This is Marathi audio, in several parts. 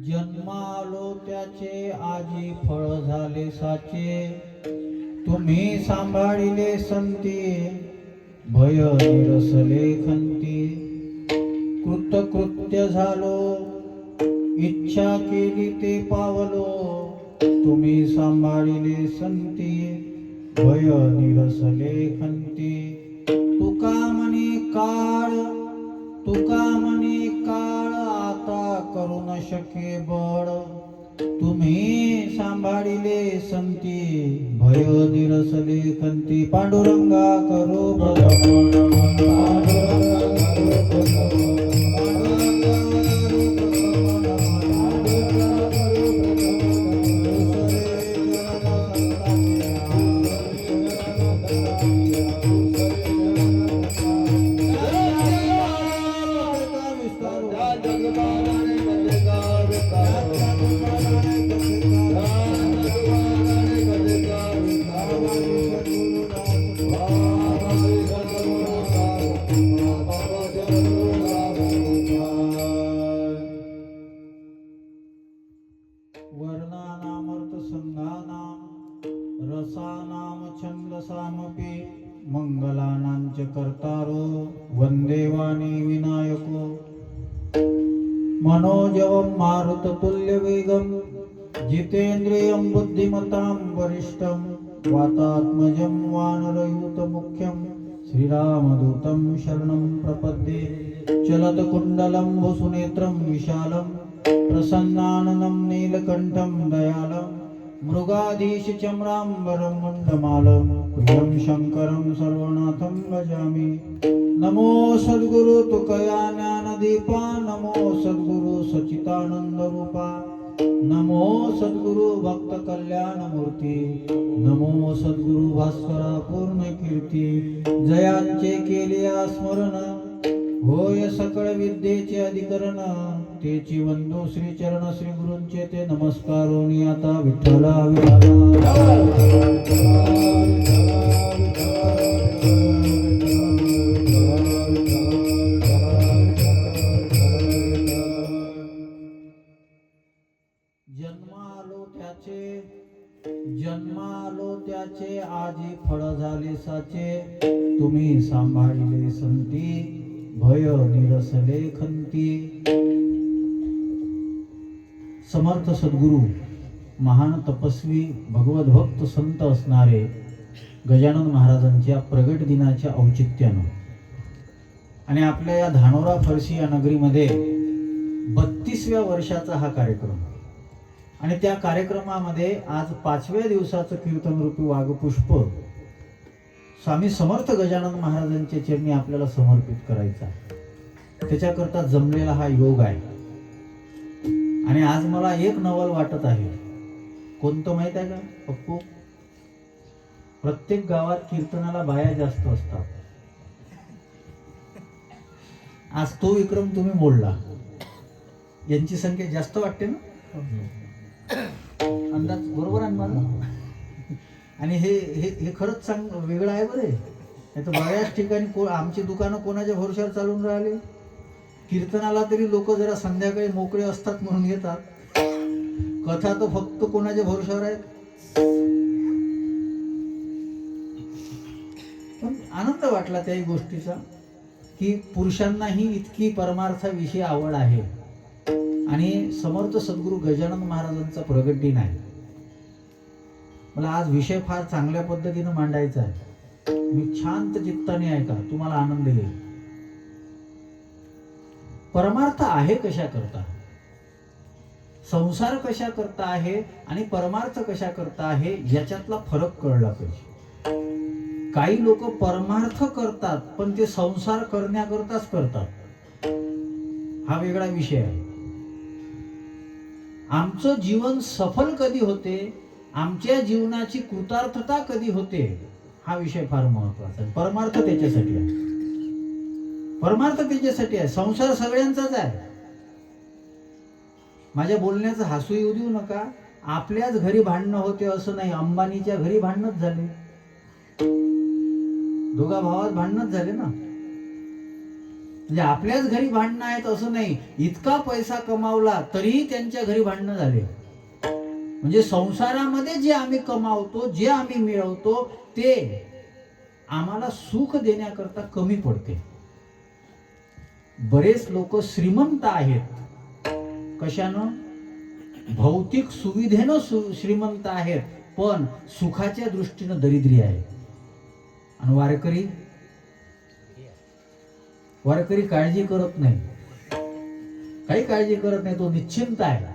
जन्मालो त्याचे आजी फळ झाले साचे, तुम्ही सांभाळिले संती भय निरसले खंती. कृतकृत्य झालो इच्छा केली ते पावलो, तुम्ही सांभाळिले संती भय निरसले खंती. तुका म्हणे काळ, तुका म्हणे काळ आता करू न शके बळ, तुम्ही सांभाळिले संती भय निरसले खंती. पांडुरंगा करो प्रथम, वर्णानामर्थ संघानां रसानाम छंदसामपि मंगलानांच कर्तारो वंदे वाणी विनायको. मनोजवं मारुततुल्यवेगं जितेन्द्रियं बुद्धिमतां वरिष्ठं वातात्मजं वानरयूतमुख्यं श्रीरामदूतं शरणं प्रपद्ये. चलत्कुण्डलं वसुनेत्रं विशालं प्रसन्नाननं नीलकण्ठं दयालं मृगाधीशचम्राम्बरं मण्डमालं प्रियं शङ्करं सर्वनाथं भजामि. नमो सद्गुरु तुकया ज्ञानदीपा, नमो सद्गुरु सच्चिदानंदरूपा, नमो सद्गुरु भक्त कल्याणमूर्ती, नमो सद्गुरु भास्करा पूर्ण कीर्ती. जयांचे केलिया स्मरण होय सकळ विद्येचे अधिकरण, तेची वंदो श्री चरण श्री गुरूंचे ते नमस्कारोनी आता विठ्ठला जन्मालो त्याचे, जन्मालो त्याचे आजी फळ झाले साचे, तुम्ही सांभाळिले संती भय निरसले खंती. समर्थ सद्गुरु महान तपस्वी भगवत भक्त संत असणारे गजानन महाराजांच्या प्रगट दिनाच्या औचित्यानं आणि आपल्या या धानोरा फरशी या नगरीमध्ये 32व्या वर्षाचा हा कार्यक्रम आणि त्या कार्यक्रमामध्ये आज 5व्या दिवसाचं कीर्तनरूपी वाघपुष्प स्वामी समर्थ गजानन महाराजांच्या चरणी आपल्याला समर्पित करायचा, त्याच्याकरता जमलेला हा योग आहे. आणि आज मला एक नवल वाटत आहे. कोणतं माहित आहे का पप्पू? प्रत्येक गावात कीर्तनाला बाया जास्त असतात. आज तो विक्रम तुम्ही मोडला. यांची संख्या जास्त वाटते ना? अंदाज बरोबर आहे मला. आणि हे हे हे खरंच चांगलं वेगळं आहे बरे. नाही तर बऱ्याच ठिकाणी आमची दुकानं कोणाच्या भरोश्यावर चालून राहिले. कीर्तनाला तरी लोक जरा संध्याकाळी मोकळे असतात म्हणून येतात. कथा तर फक्त कोणाच्या भरोश्यावर आहेत. पण आनंद वाटला त्याही गोष्टीचा की पुरुषांनाही इतकी परमार्थाविषयी आवड आहे. आणि समर्थ सद्गुरू गजानन महाराजांचा प्रगट दिन आहे. मला आज विषय फार चांगल्या पद्धतीने मांडायचा आहे. मी शांत चित्ताने ऐका, तुम्हाला आनंद येईल. परमार्थ आहे कशा करता, संसार कशा करता आहे आणि परमार्थ कशा करता आहे, याच्यातला फरक कळला पाहिजे. काही लोक परमार्थ करतात पण ते संसार करण्याकरताच करतात, हा वेगळा विषय आहे. आमचं जीवन सफल कधी होते, आमच्या जीवनाची कृतार्थता कधी होते, हा विषय फार महत्वाचा आहे. परमार्थ त्याच्यासाठी आहे, परमार्थ त्याच्यासाठी आहे. संसार सगळ्यांचाच आहे. माझ्या बोलण्याचं हसू येऊ देऊ नका. आपल्याच घरी भांडणं होते असं नाही, अंबानीच्या घरी भांडणच झाले, दोघा भावात भांडणच झाले ना. म्हणजे आपल्याच घरी भांडणं आहेत असं नाही, इतका पैसा कमावला तरीही त्यांच्या घरी भांडणं झाले. म्हणजे संसारामध्ये जे आम्ही कमावतो, जे आम्ही मिळवतो, ते आम्हाला सुख देण्याकरता कमी पडते. बरेच लोक श्रीमंत आहेत, कशानं? भौतिक सुविधेनं श्रीमंत आहेत, पण सुखाच्या दृष्टीनं दरिद्री आहे. आणि वारकरी काळजी करत नाही, काही काळजी करत नाही, तो निश्चिंत आहे.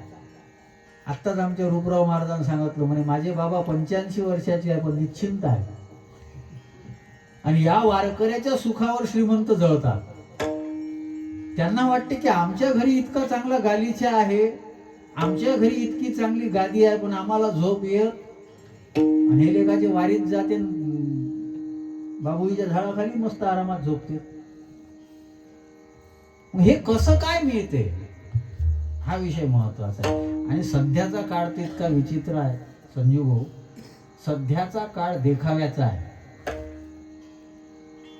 आत्ताच आमच्या रूपराव महाराजांनी सांगितलं, म्हणे माझे बाबा 85 वर्षाचे आहे पण निश्चिंत आहे. आणि या वारकऱ्याच्या सुखावर श्रीमंत जळतात. त्यांना वाटते की आमच्या घरी इतका चांगला गालिचा आहे, आमच्या घरी इतकी चांगली गादी आहे, पण आम्हाला झोप येत. आणि हे लेखाचे वारीत जाते, बाबुईच्या झाडाखाली मस्त आरामात झोपते. हे कसं काय मिळते, हा विषय महत्वाचा आहे. आणि सध्याचा काळ तर इतका विचित्र आहे संजीव भाऊ, सध्याचा काळ देखाव्याचा आहे,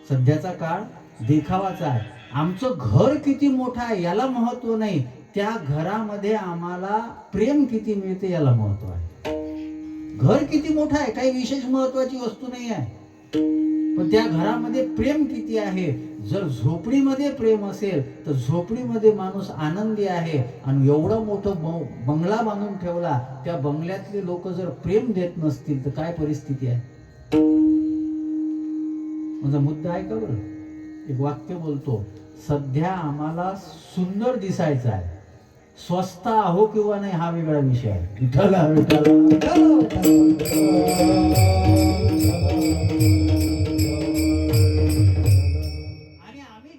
सध्याचा काळ देखावाचा आहे. आमचं घर किती मोठं आहे याला महत्व नाही, त्या घरामध्ये आम्हाला प्रेम किती मिळते याला महत्व आहे. घर किती मोठं आहे काही विशेष महत्वाची वस्तू नाही आहे, पण त्या घरामध्ये प्रेम किती आहे. जर झोपडीमध्ये प्रेम असेल तर झोपडीमध्ये माणूस आनंदी आहे. आणि एवढं मोठं बंगला बांधून ठेवला, त्या बंगल्यातले लोक जर प्रेम देत नसतील तर काय परिस्थिती आहे. माझा मुद्दा आहे का बरं. एक वाक्य बोलतो, सध्या आम्हाला सुंदर दिसायचं आहे, स्वस्त आहो किंवा नाही हा वेगळा विषय आहे. विठ्ठला विठ्ठला. आणि आम्ही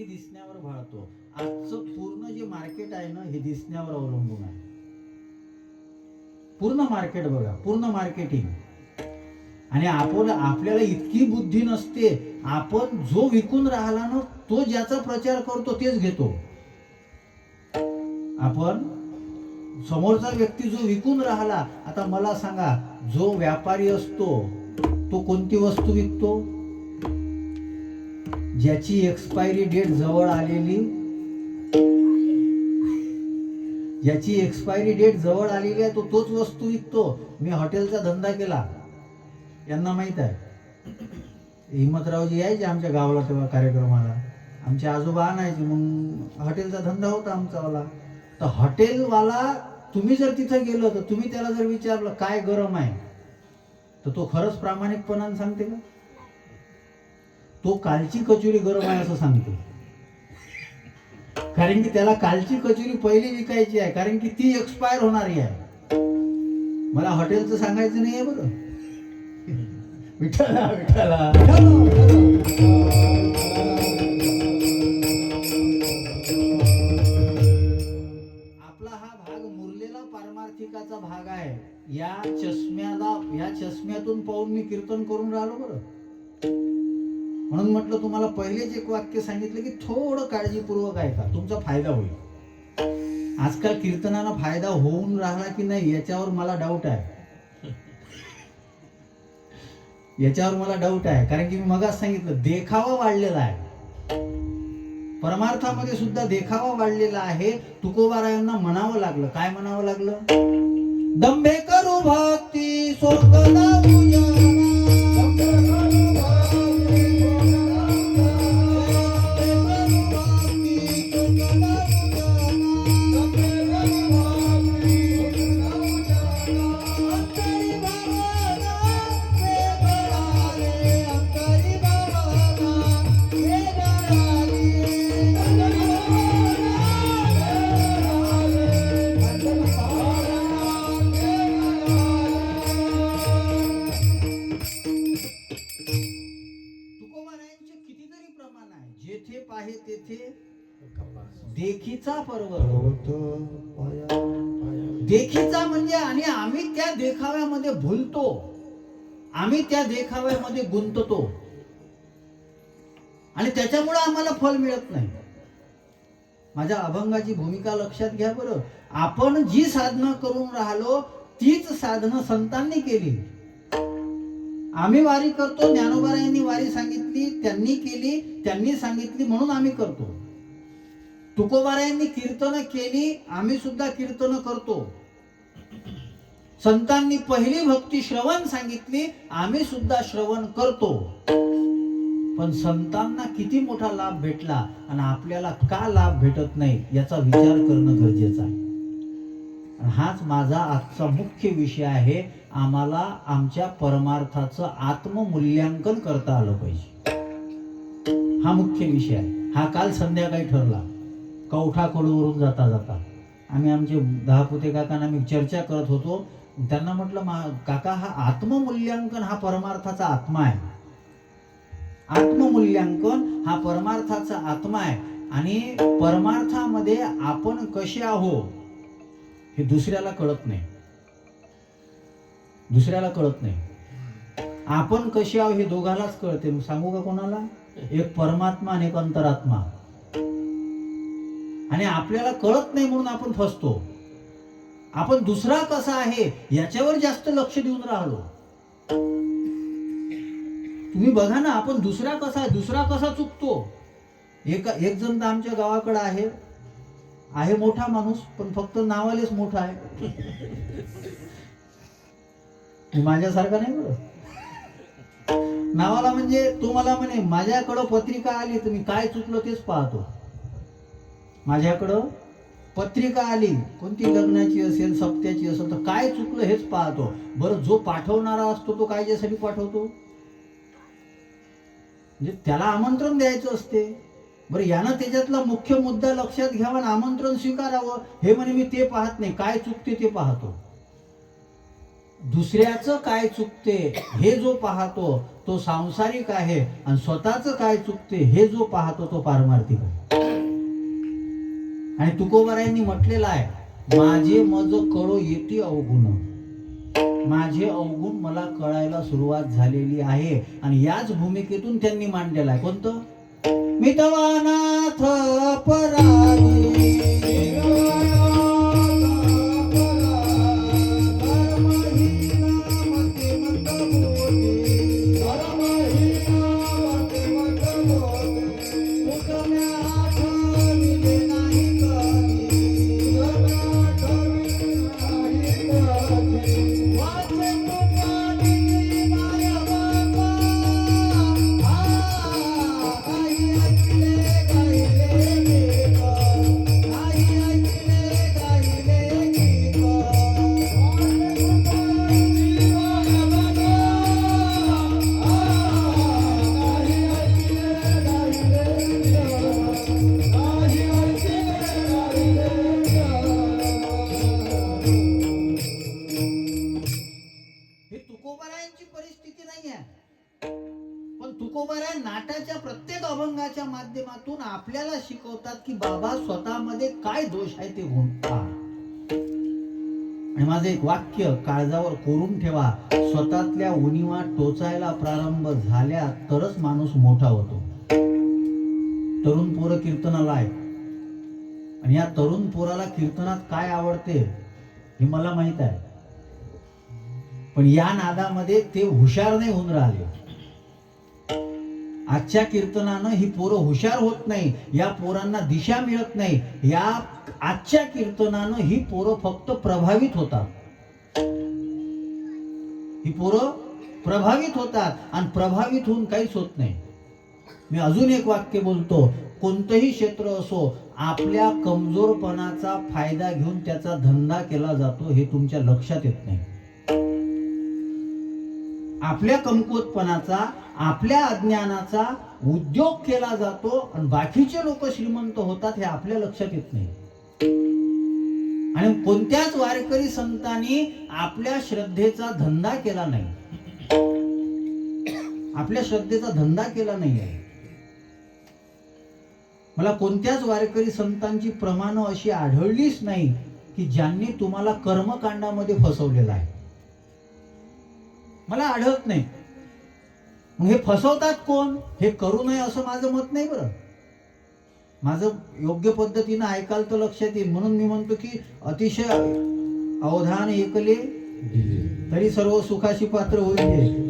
दिसण्यावर भाळतो. आजचं पूर्ण जे मार्केट आहे ना, हे दिसण्यावर अवलंबून आहे. पूर्ण मार्केट बघा, पूर्ण मार्केटिंग. आणि आपल्याला इतकी बुद्धी नसते, आपण जो विकून राहिला ना, तो ज्याचा प्रचार करतो तेच घेतो. आपण समोरचा व्यक्ती जो विकून राहिला, आता मला सांगा, जो व्यापारी असतो तो कोणती वस्तू विकतो? ज्याची एक्सपायरी डेट जवळ आलेली, ज्याची एक्सपायरी डेट जवळ आलेली आहे तो तोच वस्तू विकतो. मी हॉटेलचा धंदा केला, यांना माहित आहे. हिम्मतरावजी यायचे आमच्या गावाला तेव्हा कार्यक्रमाला, आमचे आजोबा आणायचे, मग हॉटेलचा धंदा होता आमचावाला. तर हॉटेलवाला तुम्ही जर तिथं गेलो तर तुम्ही त्याला जर विचारलं काय गरम आहे, तर तो खरंच प्रामाणिकपणाने सांगते का? तो कालची कचोरी गरम आहे असं सांगतो. कारण की त्याला कालची कचोरी पहिली विकायची आहे, कारण की ती एक्सपायर होणारी आहे. मला हॉटेलचं सांगायचं नाही आहे बरं. विठ्ठला विठ्ठला. आपला हा भाग मुरलेला पारमार्थिकाचा भाग आहे. या चष्म्यातून पाहून मी कीर्तन करून राहिलो बरं. म्हणून म्हटलं तुम्हाला पहिलेच एक वाक्य सांगितलं की थोडं काळजीपूर्वक ऐका, तुमचा फायदा होईल. आजकाल कीर्तनाला फायदा होऊन राहिला की नाही याच्यावर मला डाऊट आहे. कारण की मी मगाच सांगितलं, देखावा वाढलेला आहे. परमार्थामध्ये सुद्धा देखावा वाढलेला आहे. तुकोबारायांना म्हणावं लागलं, काय म्हणावं लागलं? दंभे करू भक्ती सोंगला जेथे पाहे तेथे देखीचा पर्वत. देखीचा म्हणजे, आणि आम्ही त्या देखाव्यामध्ये भुलतो, आम्ही त्या देखाव्यामध्ये गुंततो आणि त्याच्यामुळे आम्हाला फल मिळत नाही. माझ्या अभंगाची भूमिका लक्षात घ्या बरं. आपण जी साधना करून राहिलो तीच साधना संतांनी केली. आम्ही वारी करतो, ज्ञानोबारायांनी वारी सांगितली, त्यांनी केली, त्यांनी सांगितली म्हणून आम्ही करतो. तुकोबारायांनी कीर्तन केली, आम्ही सुद्धा कीर्तन करतो. संतांनी पहिली भक्ती श्रवण सांगितली, आम्ही सुद्धा श्रवण करतो. पण संतांना किती मोठा लाभ भेटला आणि आपल्याला का लाभ भेटत नाही याचा विचार करणं गरजेचं आहे. हाच माझा आजचा मुख्य विषय आहे. आम्हाला आमच्या परमार्थाचं आत्ममूल्यांकन करता आलं पाहिजे. हा मुख्य विषय आहे. हा काल संध्याकाळी ठरला. कवठाकडूवरून जाता जाता आम्ही आमचे दहापुते काकांना आम्ही चर्चा करत होतो. त्यांना म्हटलं, काका, हा आत्ममूल्यांकन हा परमार्थाचा आत्मा आहे. आत्ममूल्यांकन हा परमार्थाचा आत्मा आहे आणि परमार्थामध्ये आपण कसे आहो हे दुसऱ्याला कळत नाही. दुसऱ्याला कळत नाही. आपण कसे आहो हे दोघालाच कळते. सांगू का कोणाला? एक परमात्मा आणि एक अंतरात्मा. आणि आपल्याला कळत नाही म्हणून आपण फसतो. आपण दुसरा कसा आहे याच्यावर जास्त लक्ष देऊन राहिलो. तुम्ही बघा ना, आपण दुसरा कसा चुकतो. एक जण तर आमच्या गावाकडे आहे मोठा माणूस, पण फक्त नावालेच मोठा आहे. माझ्यासारखा नाही बरं. नावाला म्हणजे तो मला म्हणे, माझ्याकडं पत्रिका आली तर मी काय चुकलो तेच पाहतो. माझ्याकडं पत्रिका आली, कोणती लग्नाची असेल, सप्त्याची असेल, तर काय चुकलं हेच पाहतो. बरं, जो पाठवणारा असतो तो कायच्यासाठी पाठवतो? म्हणजे त्याला आमंत्रण द्यायचं असते. बरं, यानं त्याच्यातला मुख्य मुद्दा लक्षात घ्यावा, आमंत्रण स्वीकारावं. हे म्हणे मी ते पाहत नाही, काय चुकते ते पाहतो. दुसऱ्याचं काय चुकते हे जो पाहतो तो सांसारिक आहे, आणि स्वतःचं काय चुकते हे जो पाहतो तो पारमार्थिक आहे. आणि तुकोबारायांनी म्हटलेलं आहे, माझे मज कळो येती अवगुण. माझे अवगुण मला कळायला सुरुवात झालेली आहे. आणि याच भूमिकेतून त्यांनी मांडलेला आहे. कोणतं? मितवानाथ अपराधी परिस्थिती नाही आहे. पण तुकोबाराय नाटाच्या प्रत्येक अभंगाच्या माध्यमातून आपल्याला शिकवतात की बाबा स्वतःमध्ये काय दोष आहे ते गुंता. आणि माझं एक वाक्य काळजावर कोरून ठेवा, स्वतःतल्या उणीवा टोचायला प्रारंभ झाल्या तरच माणूस मोठा होतो. तरुण पोरं कीर्तनाला आहे आणि या तरुण पोराला कीर्तनात काय आवडते हे मला माहित आहे. पण या नादामध्ये ते हुशार नाही होऊन राहिले. आजच्या कीर्तनानं ही पोरं हुशार होत नाही, या पोरांना दिशा मिळत नाही. या आजच्या कीर्तनानं ही पोरं फक्त प्रभावित होतात. ही पोरं प्रभावित होतात आणि प्रभावित होऊन काहीच होत नाही. मी अजून एक वाक्य बोलतो, कोणतंही क्षेत्र असो, आपल्या कमजोरपणाचा फायदा घेऊन त्याचा धंदा केला जातो हे तुमच्या लक्षात येत नाही. आपल्या कमकुवतपणाचा, आपल्या अज्ञानाचा उद्योग केला जातो आणि बाकीचे लोक श्रीमंत होतात हे आपल्या लक्षात येत नाही. आणि कोणत्याच वारकरी संतांनी आपल्या श्रद्धेचा धंदा केला नाही. आपल्या श्रद्धेचा धंदा केला नाही आहे. मला कोणत्याच वारकरी संतांची प्रमाणं अशी आढळलीच नाही की ज्यांनी तुम्हाला कर्मकांडामध्ये फसवलेलं आहे. मला आढळत नाही. मग हे फसवतात कोण? हे करू नये असं माझं मत नाही बरं. माझं योग्य पद्धतीनं ऐकाल तर लक्षात येईल. म्हणून मी म्हणतो की अतिशय अवधान ऐकले तरी सर्व सुखाशी पात्र होईल,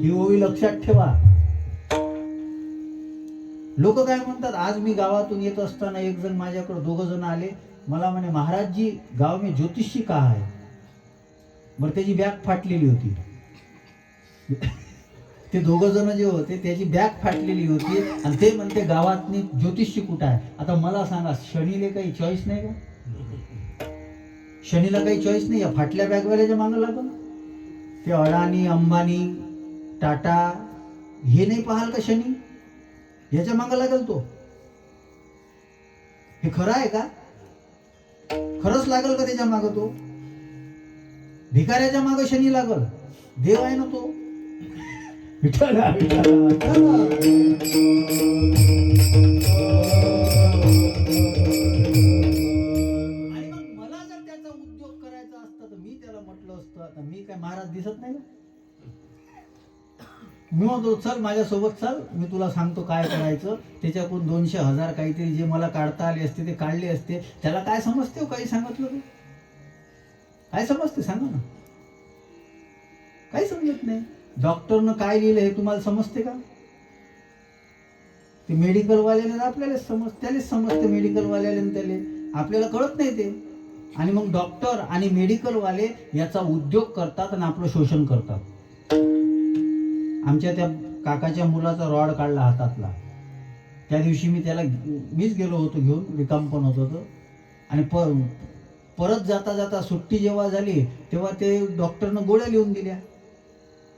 ही ओवी लक्षात ठेवा. लोक काय म्हणतात, आज मी गावातून येत असताना एक जण माझ्याकडे, 2 जण आले. मला म्हणे, महाराजजी गाव में ज्योतिषी कहा है. बरं, त्याची बॅग फाटलेली होती. ते 2 जण जे होते त्याची बॅग फाटलेली होती आणि ते म्हणते गावात ज्योतिषी कुठं आहे. आता मला सांगा, शनीले काही चॉईस नाही का? शनीला काही चॉईस नाही. या फाटल्या बॅगवाल्याच्या मागं लागल. ते अडाणी, अंबानी, टाटा हे नाही पाहाल का शनी? याच्या मागं लागल तो. हे खरं आहे का? खरंच लागल का त्याच्या मागं तो? भिकाऱ्याच्या मागं शनी लागल? देव आहे ना तो. विठ्ठला विठ्ठला. आणि मग मला जर त्याचा उद्योग करायचा असता तर मी त्याला म्हटलं असतं, आता मी काय महाराज दिसत नाही का? मी म्हणतो, चल माझ्यासोबत चल, मी तुला सांगतो काय करायचं. त्याच्याकडून 200,000 काहीतरी जे मला काढता आले असते ते काढले असते. त्याला काय समजते हो काही सांगितलं तू? काय समजते सांगा ना? काही समजत नाही. डॉक्टरनं काय लिहिलं हे तुम्हाला समजते का? ते मेडिकल वाल्याला आपल्याला त्यालाच समजते. मेडिकल वाल्याला त्याला आपल्याला कळत नाही ते. आणि मग डॉक्टर आणि मेडिकल वाले याचा उद्योग करतात आणि आपलं शोषण करतात. आमच्या त्या काकाच्या मुलाचा रॉड काढला हातातला. त्या दिवशी मीच गेलो होतो घेऊन, रिकाम पण होतो. आणि परत जाता जाता सुट्टी जेव्हा झाली तेव्हा ते डॉक्टरनं गोळ्या लिहून दिल्या.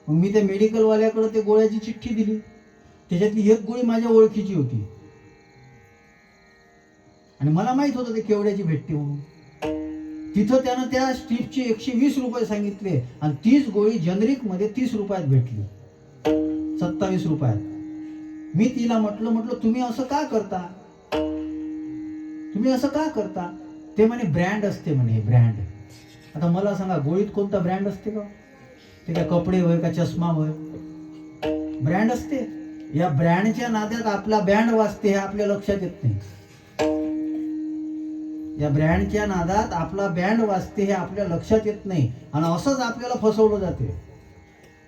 मग मी त्या मेडिकलवाल्याकडे ते गोळ्याची चिठ्ठी दिली. त्याच्यातली एक गोळी माझ्या ओळखीची होती आणि मला माहित होतं ते केवढ्याची भेटते म्हणून. तिथं त्यानं त्या स्ट्रीपचे 120 रुपये सांगितले आणि 30 गोळी जनरिक मध्ये 30 रुपयात भेटली, 27 रुपयात. मी तिला म्हटलं तुम्ही असं का करता? तुम्ही असं का करता? ते म्हणे ब्रँड असते म्हणे, हे ब्रँड. आता मला सांगा, गोळीत कोणता ब्रँड असते का? ते काय कपडे होय का चष्मा होय? ब्रँड असते. या ब्रँडच्या नादात आपला बँड वाजते हे आपल्या लक्षात येत नाही. या ब्रँडच्या नादात आपला बँड वाजते हे आपल्या लक्षात येत नाही आणि असंच आपल्याला फसवलं जाते.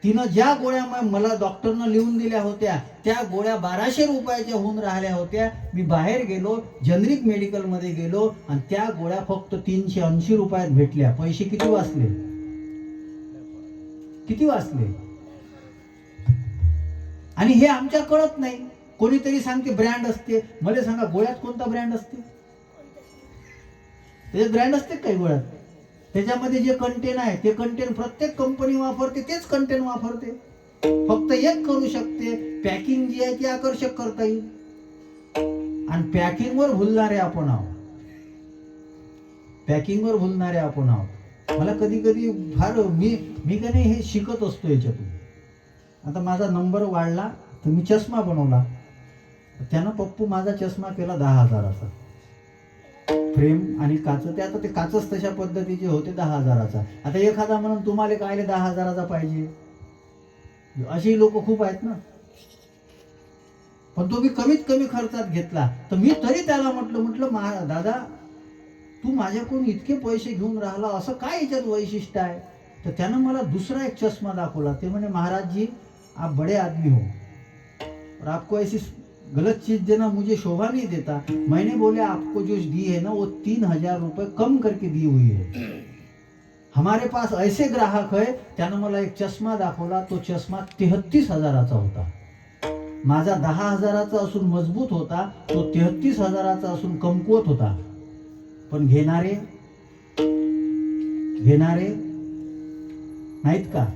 तिनं ज्या गोळ्या मला डॉक्टरनं लिहून दिल्या होत्या त्या गोळ्या 1200 रुपयाच्या होऊन राहिल्या होत्या. मी बाहेर गेलो, जनरिक मेडिकलमध्ये गेलो आणि त्या गोळ्या फक्त 380 रुपयात भेटल्या. पैसे किती वाचले? किती वाचले? आणि हे आमच्या कळत नाही. कोणीतरी सांगते ब्रँड असते. मला सांगा, गोळ्यात कोणता ब्रँड असते? त्याचे ब्रँड असते काही गोळ्यात? त्याच्यामध्ये जे कंटेन आहे ते कंटेन प्रत्येक कंपनी वापरते, तेच कंटेन वापरते. फक्त एक करू शकते, पॅकिंग जी आहे ती आकर्षक करता येईल. आणि पॅकिंगवर भुलणारे आपण आहोत. पॅकिंगवर भुलणारे आपण आहोत. मला कधी कधी फार मी का नाही हे शिकत असतो याच्यातून. आता माझा नंबर वाढला तर मी चष्मा बनवला. त्यानं पप्पू माझा चष्मा केला 10,000चा. फ्रेम आणि काच, ते आता ते काचच तशा पद्धतीचे होते 10,000चा. आता एखादा म्हणून तुम्हाला काय 10,000चा पाहिजे, अशी लोक खूप आहेत ना. पण तो मी कमीत कमी खर्चात घेतला. तर मी तरी त्याला म्हटलं दादा, तू माझ्याकडून इतके पैसे घेऊन राहिला, असं काय याच्यात वैशिष्ट्य आहे? तर त्यानं मला दुसरा एक चष्मा दाखवला. ते म्हणे, महाराज जी आप बड़े आदमी हो और आपको ऐसी गलत चीज देना मुझे शोभा नहीं देता. मैंने बोले आपको जो दी है ना वो 3,000 रुपये कम करके दी हुई है. हमारे पास ऐसे ग्राहक है. त्यानं मला एक चष्मा दाखवला. तो चष्मा 33,000चा होता. माझा 10,000चा असून मजबूत होता, तो 33,000चा असून कमकुवत होता. पण घेणारे नाहीत का?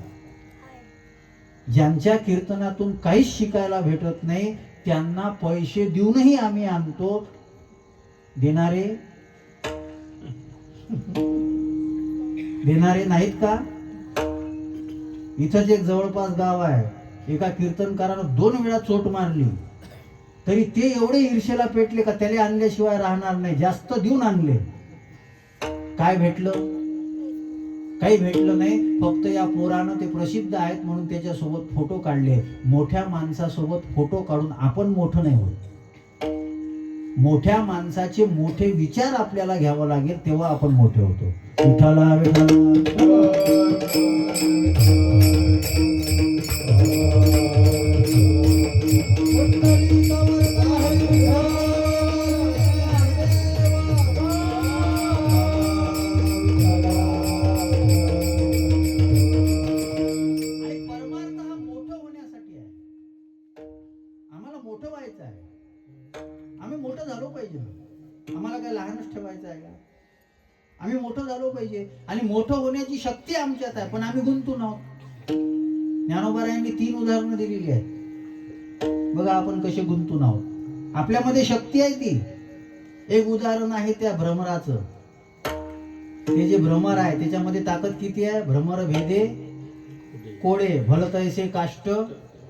ज्यांच्या कीर्तनातून काहीच शिकायला भेटत नाही त्यांना पैसे देऊनही आम्ही आणतो. देणारे नाहीत का? इथंच एक जवळपास गाव आहे. एका कीर्तनकारानं 2 वेळा चोट मारली तरी ते एवढे ईर्षेला पेटले का त्याला आणल्याशिवाय राहणार नाही, जास्त देऊन आणले. काय भेटलं? काही भेटलं नाही. फक्त या पोरानं ते प्रसिद्ध आहेत म्हणून त्याच्यासोबत फोटो काढले. मोठ्या माणसासोबत फोटो काढून आपण मोठं नाही होत. मोठ्या माणसाचे मोठे विचार आपल्याला घ्यावं लागेल, तेव्हा आपण मोठे होतो. विठ्ठला विठ्ठला. मोठं व्हायचं आहे. आम्ही मोठं झालो पाहिजे. आम्हाला काय लहानच ठेवायचं आहे का? आम्ही मोठं झालो पाहिजे आणि मोठं होण्याची शक्ती आमच्यात आहे, पण आम्ही गुंतून आहोत. ज्ञानोबारायांनी 3 उदाहरणं दिलेली आहेत. बघा आपण कसे गुंतून आहोत. आपल्यामध्ये शक्ती आहे ती. एक उदाहरण आहे त्या भ्रमराचं. ते जे भ्रमर आहे त्याच्यामध्ये ताकद किती आहे? भ्रमर भेदे कोडे भलत ऐसे काष्ट.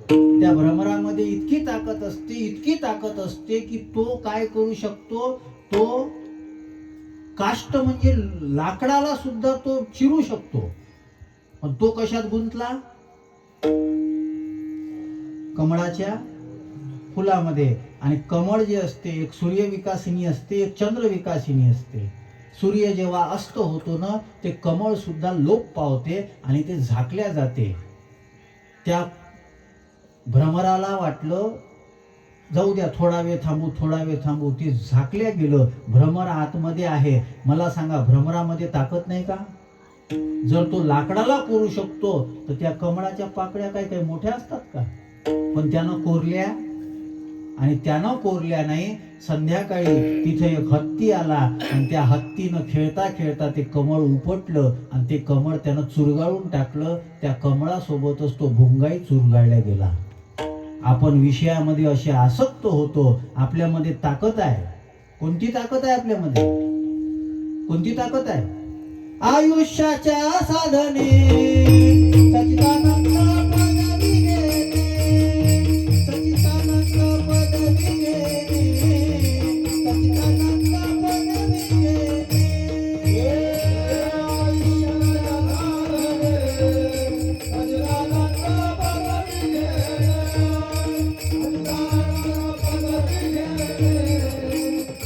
त्या भ्रमरामध्ये इतकी ताकद असते, इतकी ताकद असते की तो काय करू शकतो? तो काष्ट म्हणजे लाकडाला सुद्धा तो चिरू शकतो. पण तो कशात गुंतला? कमळाच्या फुलामध्ये. आणि कमळ जे असते एक सूर्यविकासिनी असते, एक चंद्रविकासिनी असते. सूर्य जेव्हा अस्त होतो ना, ते कमळ सुद्धा लोप पावते आणि ते झाकल्या जाते. त्या भ्रमराला वाटलं जाऊ द्या, थोडा वेळ थांबू, थोडा वेळ थांबू. ते झाकल्या गेलं. भ्रमर आतमध्ये आहे. मला सांगा, भ्रमरामध्ये ताकद नाही का? जर तो लाकडाला कोरू शकतो तर त्या कमळाच्या पाकळ्या काय काय मोठ्या असतात का? पण त्यानं कोरल्या. आणि त्यानं कोरल्या नाही. संध्याकाळी तिथे एक हत्ती आला आणि त्या हत्तीनं खेळता खेळता ते कमळ उपटलं आणि ते कमळ त्यानं चुरगाळून टाकलं. त्या कमळासोबतच तो भुंगाई चुरगाळला गेला. आपण विषयामध्ये असे आसक्त होतो. आपल्यामध्ये ताकद आहे. कोणती ताकद आहे आपल्यामध्ये? कोणती ताकद आहे? आयुष्याच्या साधने सच्चिदानंद पदवी घेणे, सच्चिदानंद पदवी घेणे, सच्चिदानंद पदवी घेणे. आयुष्याच्या साधने सच्चिदानंद पदवी घेणे, सच्चिदानंद पदवी घेणे,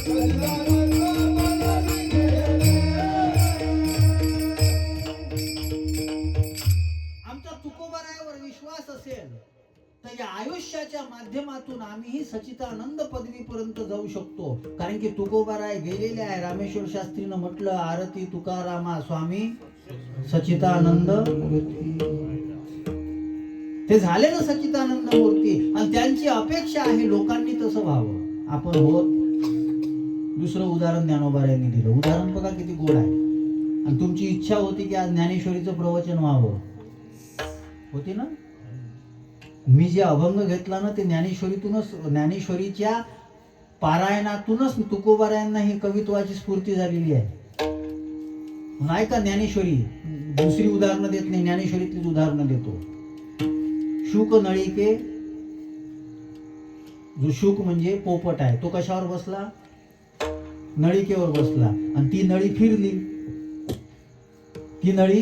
सच्चिदानंद पदवी घेणे. आमचा तुकोबारायावर विश्वास असेल तर या आयुष्याच्या माध्यमातून आम्हीही सच्चिदानंद पदवीपर्यंत जाऊ शकतो. कारण की तुकोबाराय गेलेले आहे. रामेश्वर शास्त्रीनं म्हटलं, आरती तुकारामा स्वामी सच्चिदानंद मूर्ती. ते झाले ना सच्चिदानंद मूर्ती. आणि त्यांची अपेक्षा आहे लोकांनी तसं व्हावं. आपण होत. दुसरं उदाहरण ज्ञानोबारायांनी दिलं. उदाहरण बघा किती गोड आहे. आणि तुमची इच्छा होती की आज ज्ञानेश्वरीचं प्रवचन व्हावं, होती ना? मी जे अभंग घेतला ना ते ज्ञानेश्वरीतूनच, ज्ञानेश्वरीच्या पारायणातूनच तुकोबारायांना ही कवित्वाची स्फूर्ती झालेली आहे. नाही का ज्ञानेश्वरी? दुसरी उदाहरणं देत नाही, ज्ञानेश्वरीतलीच उदाहरणं देतो. शुक नळिके. जो शुक म्हणजे पोपट आहे, तो कशावर बसला? नळिकेवर बसला. आणि ती नळी फिरली. ती नळी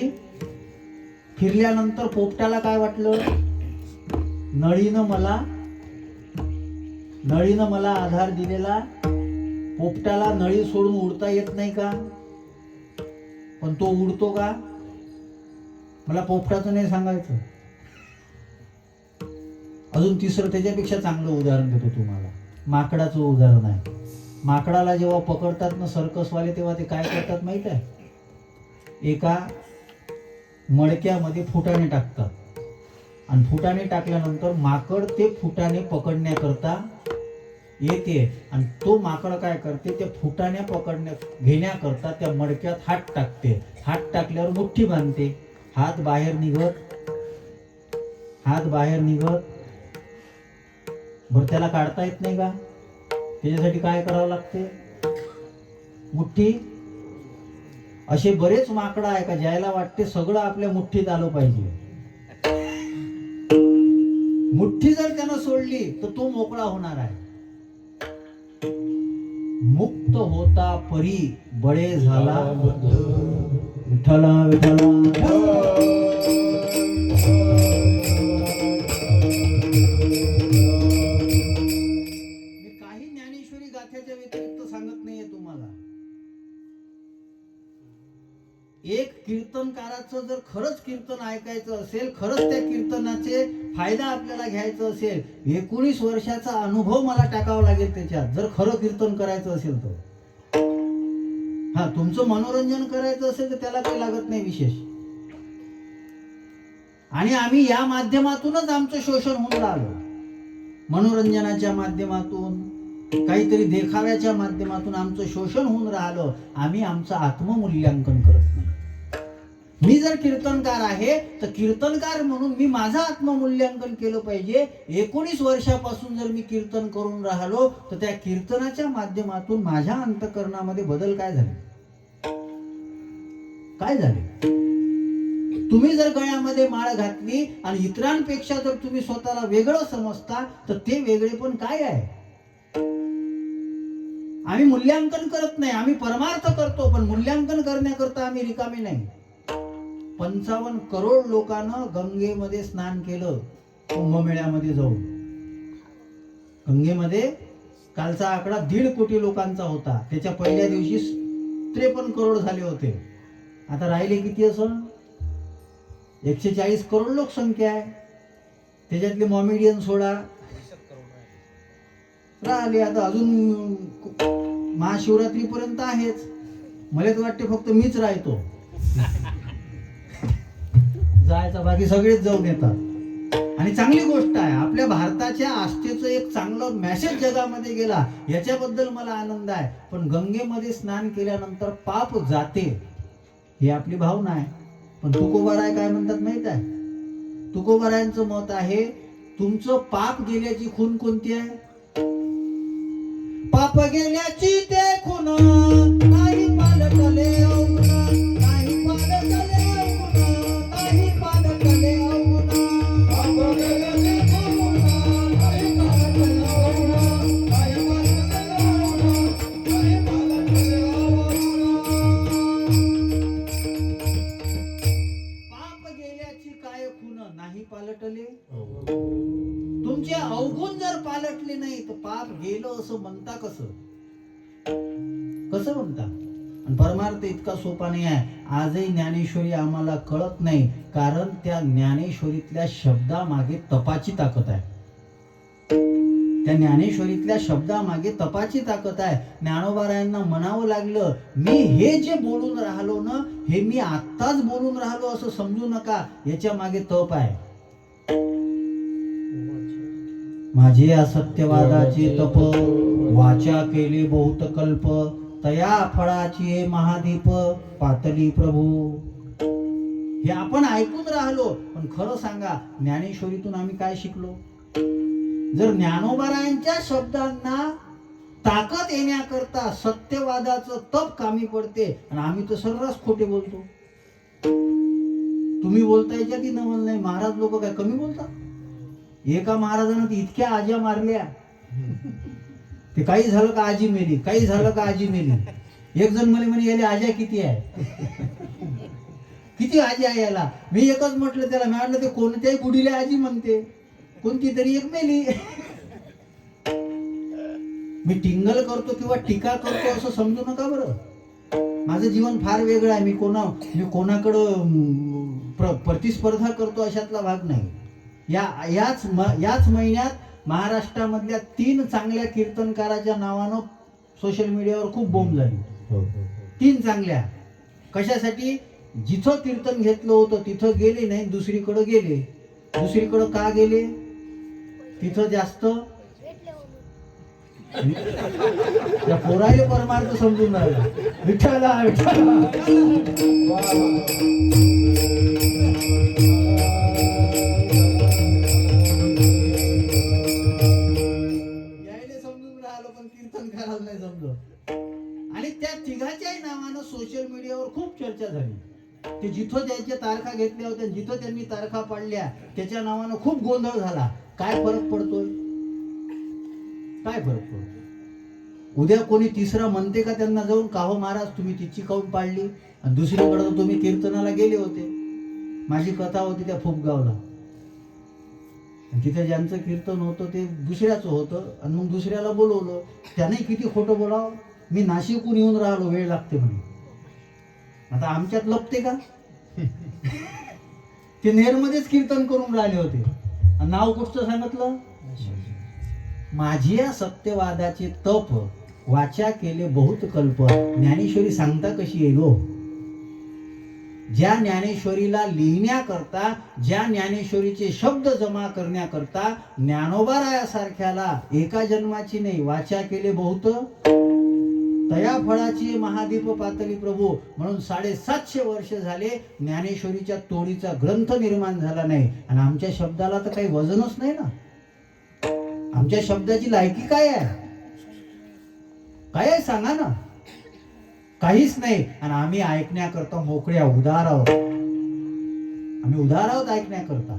फिरल्यानंतर पोपटाला काय वाटलं? नळीनं मला आधार दिलेला. पोपटाला नळी सोडून उडता येत नाही का? पण तो उडतो का? मला पोपटाचं नाही सांगायचं. अजून तिसरं त्याच्यापेक्षा चांगलं उदाहरण देतो तुम्हाला. माकडाचं उदाहरण आहे. माकडाला जेव्हा पकडतात ना सर्कसवाले, तेव्हा ते काय करतात माहित आहे? एका मडक्यामध्ये फुटाणे टाकतात. आणि फुटाणे टाकल्यानंतर माकड ते फुटाणे पकडण्याकरता येते. आणि तो माकड काय करते? ते फुटाणे घेण्याकरता त्या मडक्यात हात टाकते. हात टाकल्यावर मुठ्ठी बांधते. हात बाहेर निघत. बरं त्याला काढता येत नाही का? त्याच्यासाठी काय करावं लागते? मुठ्ठी. असे बरेच माकडं आहे का ज्याला वाटते सगळं आपल्या मुठ्ठीत आलं पाहिजे. मुठ्ठी जर त्यानं सोडली तर तो मोकळा होणार आहे. मुक्त होता परी बळे झाला विठ्ठला विठ्ठला. मी काही ज्ञानेश्वरी गाथ्याच्या व्यतिरिक्त सांगत नाहीये तुम्हाला. एक कीर्तनकाराचं जर खरंच कीर्तन ऐकायचं असेल, खरंच त्या कीर्तनाचे फायदा आपल्याला घ्यायचा असेल, 19 वर्षाचा अनुभव मला टाकावा लागेल त्याच्यात, जर खरं कीर्तन करायचं असेल तर. हा, तुमचं मनोरंजन करायचं असेल तर त्याला काही लागत नाही विशेष. आणि आम्ही या माध्यमातूनच आमचं शोषण होऊन राहिलो. मनोरंजनाच्या माध्यमातून, काहीतरी देखाव्याच्या माध्यमातून आमचं शोषण होऊन राहिलं. आम्ही आमचं आत्ममूल्यांकन करत नाही. मी जर कीर्तनकार आहे तर कीर्तनकार म्हणून मी माझं आत्ममूल्यांकन केलं पाहिजे. 19 वर्षापासून जर मी कीर्तन करून राहिलो तर त्या कीर्तनाच्या माध्यमातून माझ्या अंतःकरणामध्ये बदल काय झाले, काय झाले? तुम्ही जर गळ्यामध्ये माळ घातली आणि इतरांपेक्षा जर तुम्ही स्वतःला वेगळं समजता तर ते वेगळे पण काय आहे? आम्ही मूल्यांकन करत नाही, आम्ही परमार्थ करतो, पण मूल्यांकन करण्याकरता आम्ही रिकामे नाही. 55 करोड लोकांना गंगेमध्ये स्नान केलं कुंभमेळ्यामध्ये जाऊन. गंगेमध्ये कालचा आकडा 1.5 कोटी लोकांचा होता. त्याच्या पहिल्या दिवशी 53 करोड झाले होते. आता राहिले किती असं? 140 करोड लोकसंख्या आहे. त्याच्यातले मॉमेडियन सोडा, राहिले आता अजून महाशिवरात्री पर्यंत आहेच. मला तर वाटते फक्त मीच राहतो जायचा, बाकी सगळेच जाऊन येतात. आणि चांगली गोष्ट आहे, आपल्या भारताच्या आस्थेचं एक चांगलं मेसेज जगामध्ये गेला, याच्याबद्दल मला आनंद आहे. पण गंगेमध्ये स्नान केल्यानंतर पाप जाते ही आपली भावना आहे. पण तुकोबाराय काय म्हणतात माहित आहे? तुकोबारायांचं मत आहे, तुमचं पाप गेल्याची खून कोणती आहे? पाप गेल्याची ते खून नाही पालटले औना, नाही पालटले औना, नाही पालटले औना. पाप गेल्याची खून नाही पालटले औना, नाही पालटले औना, नाही पालटले औना. पाप गेल्याची काय खून नाही पालटले. तुमचे अवगुण जर पालटले नाही तर पाप गेलं असं म्हणता कसं? कसं म्हणता? आणि परमार्थ इतका सोपा नाही आहे. आजही ज्ञानेश्वरी आम्हाला कळत नाही, कारण त्या ज्ञानेश्वरीतल्या शब्दामागे तपाची ताकद आहे. त्या ज्ञानेश्वरीतल्या शब्दामागे तपाची ताकद आहे. ज्ञानोबारायांना म्हणावं लागलं, मी हे जे बोलून राहिलो ना, हे मी आत्ताच बोलून राहिलो असं समजू नका, याच्या मागे तप आहे. माझे असत्यवादाचे तप, वाचा केले बहुत कल्प, तया फळाची महादीप पातली प्रभू. हे आपण ऐकून राहिलो, पण खरं सांगा ज्ञानेश्वरीतून आम्ही काय शिकलो? जर ज्ञानोबारायांच्या शब्दांना ताकद येण्याकरता सत्यवादाचं तप कामी पडते, आणि आम्ही तर सर्रास खोटे बोलतो. तुम्ही बोलताय ज्या ती नवल नाही, महाराज लोक काय कमी बोलतात? एका महाराजानं इतक्या आज्या मारल्या, ते काही झालं का आजी मेली, काही झालं का आजी मेली. एक जण म्हणे याला आज्या किती आहे, किती आजी आहे याला. मी एकच म्हटलं त्याला, मी म्हटलं ते कोणत्याही बुडीला आजी म्हणते, कोणती तरी एक मेली. मी टिंगल करतो किंवा टीका करतो असं समजू नका बरं. माझं जीवन फार वेगळं आहे. मी कोणाकडं प्रतिस्पर्धा करतो अशातला भाग नाही. याच महिन्यात महाराष्ट्रामधल्या 3 चांगल्या कीर्तनकाराच्या नावानं सोशल मीडियावर खूप बोंब झाली. 3 चांगल्या. कशासाठी? जिथं कीर्तन घेतलं होतं तिथं गेले नाही, दुसरीकडे गेले. दुसरीकडं का गेले? तिथं जास्त त्या पोराले परमार्थ समजून राहिला. विठ्ठला विठ्ठला. नाही समजत. आणि त्या तिघाच्याही नावानं सोशल मीडियावर खूप चर्चा झाली. ते जिथं त्यांच्या तारखा घेतल्या होत्या, जिथं त्यांनी तारखा पाडल्या, त्याच्या नावानं खूप गोंधळ झाला. काय फरक पडतोय? काय फरक पडतो? उद्या कोणी तिसरा म्हणते का त्यांना जाऊन, का हो महाराज तुम्ही तिची काऊन पाळली, आणि दुसरीकडे तर तुम्ही कीर्तनाला गेले होते. माझी कथा होती त्या फुपगावला, तिथे ज्यांचं कीर्तन होतं ते दुसऱ्याचं होतं, आणि मग दुसऱ्याला बोलवलं. त्याने किती खोटं बोलावं, मी नाशिकहून येऊन राहिलो, वेळ लागते म्हणे. आता आमच्यात लपते का? ते नेरमध्येच कीर्तन करून राहिले होते, आणि नाव कुठचं सांगितलं? माझी या सत्यवादाचे तप वाचा केले बहुत कल्प. ज्ञानेश्वरी सांगता कशी येईल हो? ज्या ज्ञानेश्वरीला लिहिण्याकरता, ज्या ज्ञानेश्वरीचे शब्द जमा करण्याकरता ज्ञानोबारायासारख्याला एका जन्माची नाही, वाचा केले बहुत तया फळाची महादीप पातळी प्रभू. म्हणून 750 वर्ष झाले ज्ञानेश्वरीच्या तोडीचा ग्रंथ निर्माण झाला नाही. आणि आमच्या शब्दाला तर काही वजनच नाही ना. आमच्या शब्दाची लायकी काय आहे? काय आहे सांगा ना. काहीच नाही. आणि आम्ही ऐकण्याकरता मोकळ्या उदार आहोत. आम्ही उदार आहोत ऐकण्याकरता.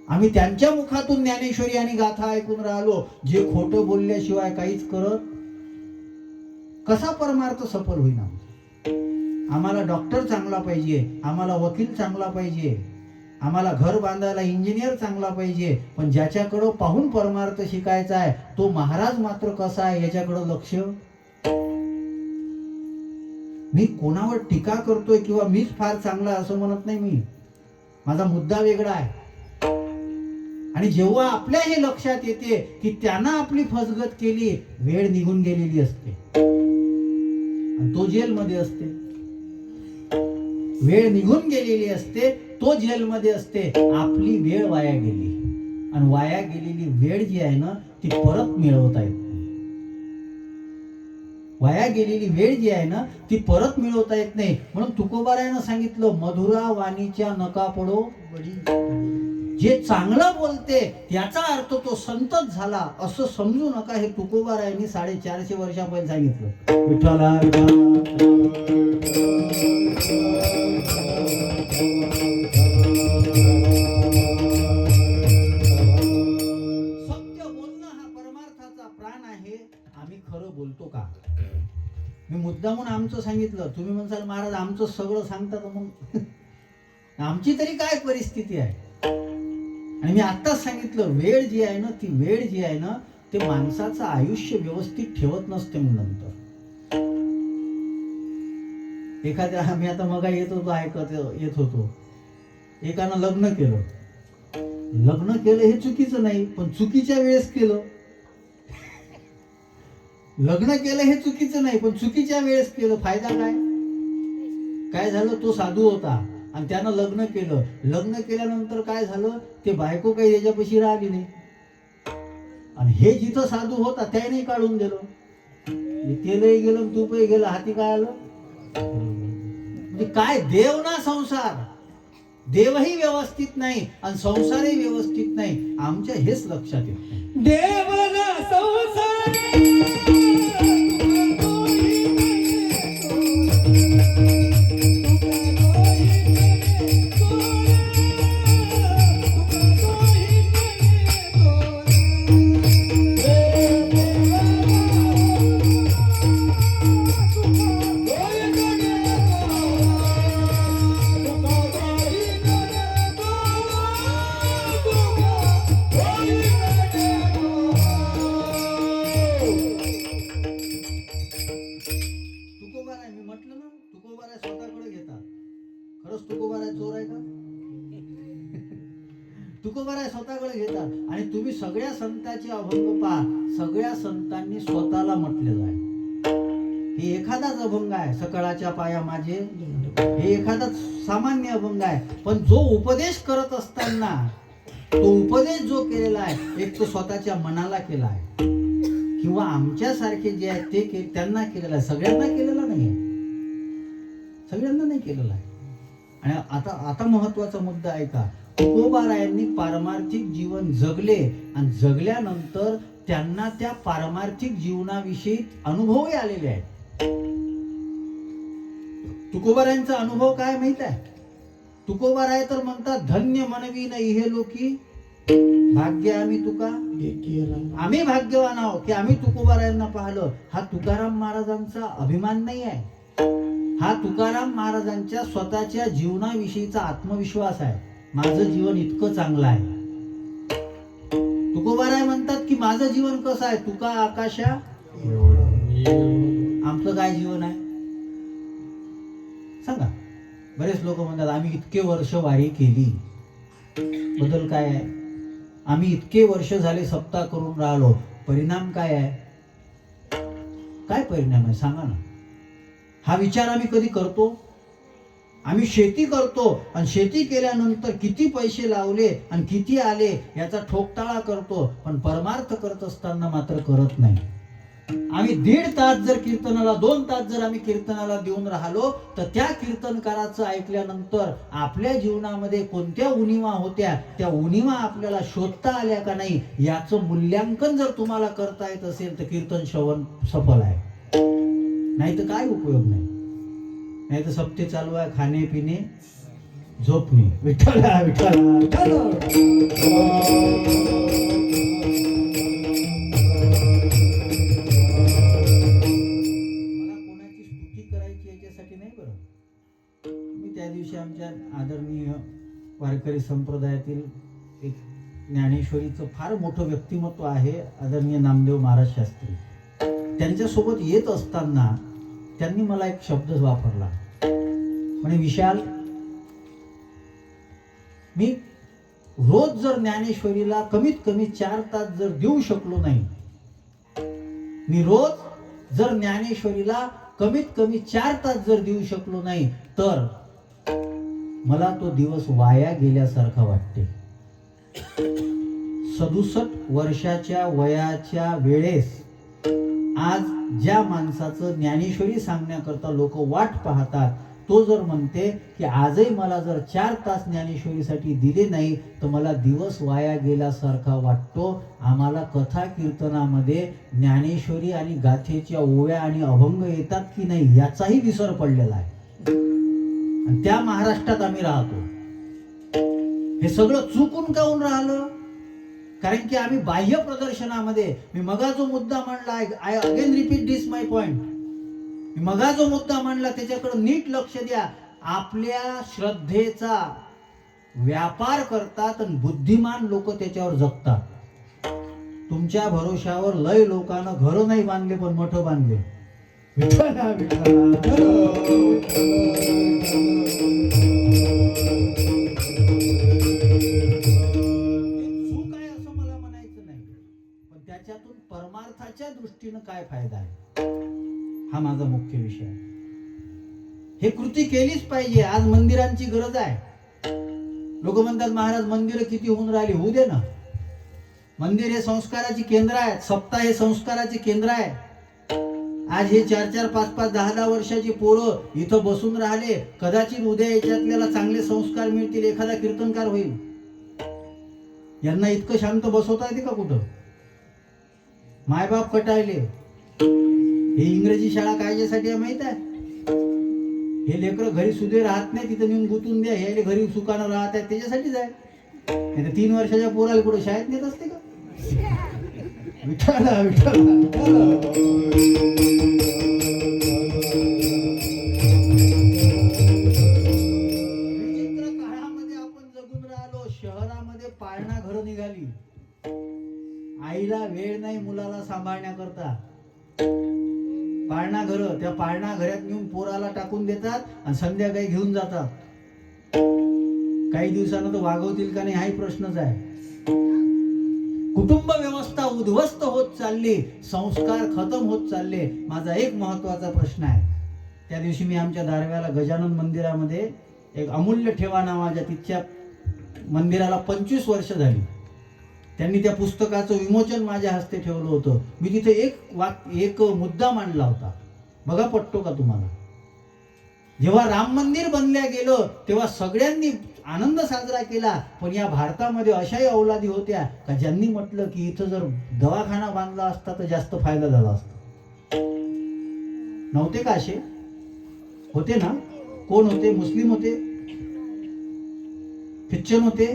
आम्ही त्यांच्या मुखातून ज्ञानेश्वरी आणि गाथा ऐकून राहिलो. जे खोटं बोलल्याशिवाय काहीच करत कसा परमार्थ सफल होईना. आम्हाला डॉक्टर चांगला पाहिजे, आम्हाला वकील चांगला पाहिजे, आम्हाला घर बांधायला इंजिनियर चांगला पाहिजे, पण ज्याच्याकडं पाहून परमार्थ शिकायचा आहे तो महाराज मात्र कसा आहे याच्याकडं लक्ष. मी कोणावर टीका करतोय किंवा मीच फार चांगला असं म्हणत नाही मी. माझा मुद्दा वेगळा आहे. आणि जेव्हा आपल्या हे लक्षात येते की त्यांना आपली फसगत केली, वेळ निघून गेलेली असते आणि तो जेलमध्ये असते. वेळ निघून गेलेली असते, तो जेलमध्ये असते. आपली वेळ वाया गेली. आणि वाया गेलेली वेळ जी आहे ना ती परत मिळवता येत नाही. वाया गेलेली वेळ जी आहे ना ती परत मिळवता येत नाही. म्हणून तुकोबारायानं सांगितलं, मधुरा वाणीच्या नका पडो बळी. जे चांगलं बोलते त्याचा अर्थ तो संतच झाला असं समजू नका. हे तुकोबारायांनी 450 वर्षापहिले सांगितलं. विठ्ठला सत्य बोलणं हा परमार्थाचा प्राण आहे. आम्ही खरं बोलतो का? मी मुद्दामून आमचं सांगितलं. तुम्ही म्हणसाल महाराज आमचं सगळं सांगतात, मग आमची तरी काय परिस्थिती आहे? आणि मी आत्ताच सांगितलं, वेळ जी आहे ना ती वेळ जी आहे ना ते माणसाचं आयुष्य व्यवस्थित ठेवत नसते. मग नंतर एखाद्या, आम्ही आता मग येत होतो, एकानं लग्न केलं हे चुकीचं नाही, पण चुकीच्या वेळेस केलं. लग्न केलं हे चुकीचं नाही, पण चुकीच्या वेळेस केलं. फायदा काय झालं? तो साधू होता आणि त्यानं लग्न केलं. लग्न केल्यानंतर काय झालं? ते बायको काही त्याच्यापाशी राहिली नाही. आणि हे जिथं साधू होता त्याने काढून दिलं. तेलही गेलं, तूपही गेलं, हाती काय आलं? म्हणजे काय देव ना संसार. देवही व्यवस्थित नाही आणि संसारही व्यवस्थित नाही. आमच्या हेच लक्षात येत नाही. देव ना संसार तुकोबाराय स्वतःकडे घेतात. आणि तुम्ही सगळ्या संतांचे अभंग पहा, सगळ्या संतांनी स्वतःला म्हटलेलं आहे. हे एखादाच अभंग आहे, सकाळच्या पाया माझे, हे एखादा सामान्य अभंग आहे. पण जो उपदेश करत असताना तो उपदेश जो केलेला आहे, एक तो स्वतःच्या मनाला केला आहे किंवा आमच्यासारखे जे आहेत ते त्यांना केलेला आहे. सगळ्यांना केलेला नाही आहे, सगळ्यांना नाही केलेला आहे. आणि आता महत्वाचा मुद्दा आहे का, तुकोबारायांनी पारमार्थिक जीवन जगले आणि जगल्यानंतर त्यांना त्या पारमार्थिक जीवनाविषयी अनुभवही आलेले आहेत. तुकोबारायांचा अनुभव काय माहित आहे? तुकोबाराय तर म्हणतात, धन्य मनवी न इहे लोकी भाग्य आम्ही तुका आम्ही भाग्यवान आहोत की आम्ही तुकोबारायांना पाहिलं. हा तुकाराम महाराजांचा अभिमान नाही आहे, हा तुकाराम महाराजांच्या स्वतःच्या जीवनाविषयीचा आत्मविश्वास आहे. माझं जीवन इतकं चांगलं आहे. तुकोबाराय म्हणतात की माझं जीवन कसं आहे, तुका आकाशा आमचं काय जीवन आहे सांगा. बरेच लोक म्हणतात आम्ही इतके वर्ष वारी केली, बदल काय आहे? आम्ही इतके वर्ष झाले सप्ताह करून राहिलो, परिणाम काय आहे? काय परिणाम आहे सांगा ना. हा विचार आम्ही कधी करतो? आम्ही शेती करतो आणि शेती केल्यानंतर किती पैसे लावले आणि किती आले याचा ठोकताळा करतो, पण परमार्थ करत असताना मात्र करत नाही. आम्ही 1.5 तास जर कीर्तनाला, 2 तास जर आम्ही कीर्तनाला देऊन राहिलो तर त्या कीर्तनकाराचं ऐकल्यानंतर आपल्या जीवनामध्ये कोणत्या उणिवा होत्या, त्या उणिवा आपल्याला शोधता आल्या का नाही याचं मूल्यांकन जर तुम्हाला करता येत असेल तर कीर्तन श्रवण सफल आहे. नाही तर काय उपयोग नाही. नाही तर सप्ते चालू आहे खाणे पिणे झोपणे. विठ्ठला विठ्ठला त्या दिवशी आमच्या आदरणीय वारकरी संप्रदायातील एक ज्ञानेश्वरीचं फार मोठं व्यक्तिमत्व आहे आदरणीय नामदेव महाराज शास्त्री. त्यांच्यासोबत येत असताना त्यांनी मला एक शब्द वापरला, म्हणे विशाल, मी रोज जर ज्ञानेश्वरीला कमीत कमी 4 तास जर देऊ शकलो नाही, मी रोज जर ज्ञानेश्वरीला कमीत कमी 4 तास जर देऊ शकलो नाही तर मला तो दिवस वाया गेल्यासारखा वाटते. 67 वर्षाच्या वयाच्या वेळेस आज ज्या माणसाचं ज्ञानेश्वरी सांगण्याकरता लोक वाट पाहतात, तो जर म्हणते की आजही मला जर 4 तास ज्ञानेश्वरीसाठी दिले नाही तर मला दिवस वाया गेल्यासारखा वाटतो. आम्हाला कथा कीर्तनामध्ये ज्ञानेश्वरी आणि गाथेच्या ओव्या आणि अभंग येतात की नाही याचाही विसर पडलेला आहे. आणि त्या महाराष्ट्रात आम्ही राहतो. हे सगळं चुकून काऊन राहिलं? कारण की आम्ही बाह्य प्रदर्शनामध्ये, मी मगा जो मुद्दा मांडला, I again repeat this my point, मी मगा जो मुद्दा मांडला त्याच्याकडे नीट लक्ष द्या. आपल्या श्रद्धेचा व्यापार करतात आणि बुद्धिमान लोक त्याच्यावर जगतात. तुमच्या भरोशावर लय लोकांना घर नाही बांधले पण मठ बांधले. विठ्ठला विठ्ठला त्याच्यातून परमार्थाच्या दृष्टीने काय फायदा आहे, हा माझा मुख्य विषय आहे. हे कृती केलीच पाहिजे. आज मंदिरांची गरज आहे. लोक म्हणतात महाराज मंदिर किती होऊन राहिली, होऊ दे ना. मंदिर हे संस्काराची केंद्र आहेत. सप्ताह हे संस्काराची केंद्र आहे. आज हे 4-4, 5-5, 10-10 वर्षाची पोरं इथं बसून राहिले, कदाचित उद्या याच्यातल्याला चांगले संस्कार मिळतील, एखादा कीर्तनकार होईल. यांना इतकं शांत बसवता येते का कुठं? मायबाप कटायले. हे इंग्रजी शाळा कायच्यासाठी आहे माहित आहे? हे लेकरं घरी सुधे राहत नाही, तिथं नेऊन गुंतून द्या. हे घरी सुखानं राहत आहेत त्याच्यासाठीच आहे. नाही तर 3 वर्षाच्या पोराला कुठं शाळेत नेत असते का? विठ्ठला विठ्ठला विचित्र काळामध्ये आपण जगून राहिलो. शहरामध्ये पाळणा घर निघाली. आईला वेळ नाही मुलाला सांभाळण्याकरता. पाळणा घर, त्या पाळणा घरात नेऊन पोराला टाकून देतात आणि संध्याकाळी घेऊन जातात. काही दिवसानं तर वागवतील का नाही हाही प्रश्नच आहे. कुटुंब व्यवस्था उद्ध्वस्त होत चालली, संस्कार खतम होत चालले. माझा एक महत्वाचा प्रश्न आहे. त्या दिवशी मी आमच्या दारव्याला गजानन मंदिरामध्ये एक अमूल्य ठेवा नावाच्या तिथच्या मंदिराला 25 वर्ष झाली. त्यांनी त्या पुस्तकाचं विमोचन माझ्या हस्ते ठेवलं होतं. मी तिथे एक मुद्दा मांडला होता, बघा पटतो का तुम्हाला. जेव्हा राम मंदिर बनल्या गेलं तेव्हा सगळ्यांनी आनंद साजरा केला, पण या भारतामध्ये अशाही औलादी होत्या का ज्यांनी म्हटलं की इथं जर दवाखाना बांधला असता तर जास्त फायदा झाला असता. नव्हते का असे? होते ना. कोण होते? मुस्लिम होते, ख्रिश्चन होते,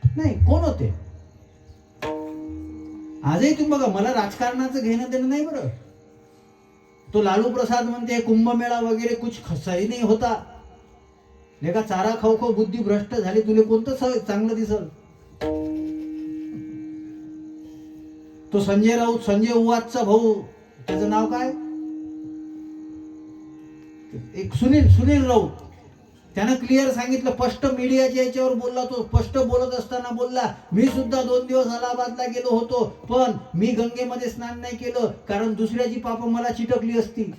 नाही, कोण होते? आजही तुम्ही बघा, मला राजकारणाचं घेणं देणं नाही बरं. तो लालू प्रसाद म्हणते कुंभमेळा वगैरे कुछ सही नाही होता. लेका चारा खाऊ खाऊ बुद्धी भ्रष्ट झाली, तुले कोणतं चांगलं दिसल? तो संजय राऊत, संजय उवाचचा भाऊ, त्याचं नाव काय? एक सुनील राऊत. त्यानं क्लिअर सांगितलं, स्पष्ट मीडियाच्या याच्यावर बोलला. तो स्पष्ट बोलत असताना बोलला, मी सुद्धा 2 दिवस अलाहाबादला गेलो होतो, पण मी गंगेमध्ये स्नान नाही केलं, कारण दुसऱ्याची पाप मला चिटकली असती.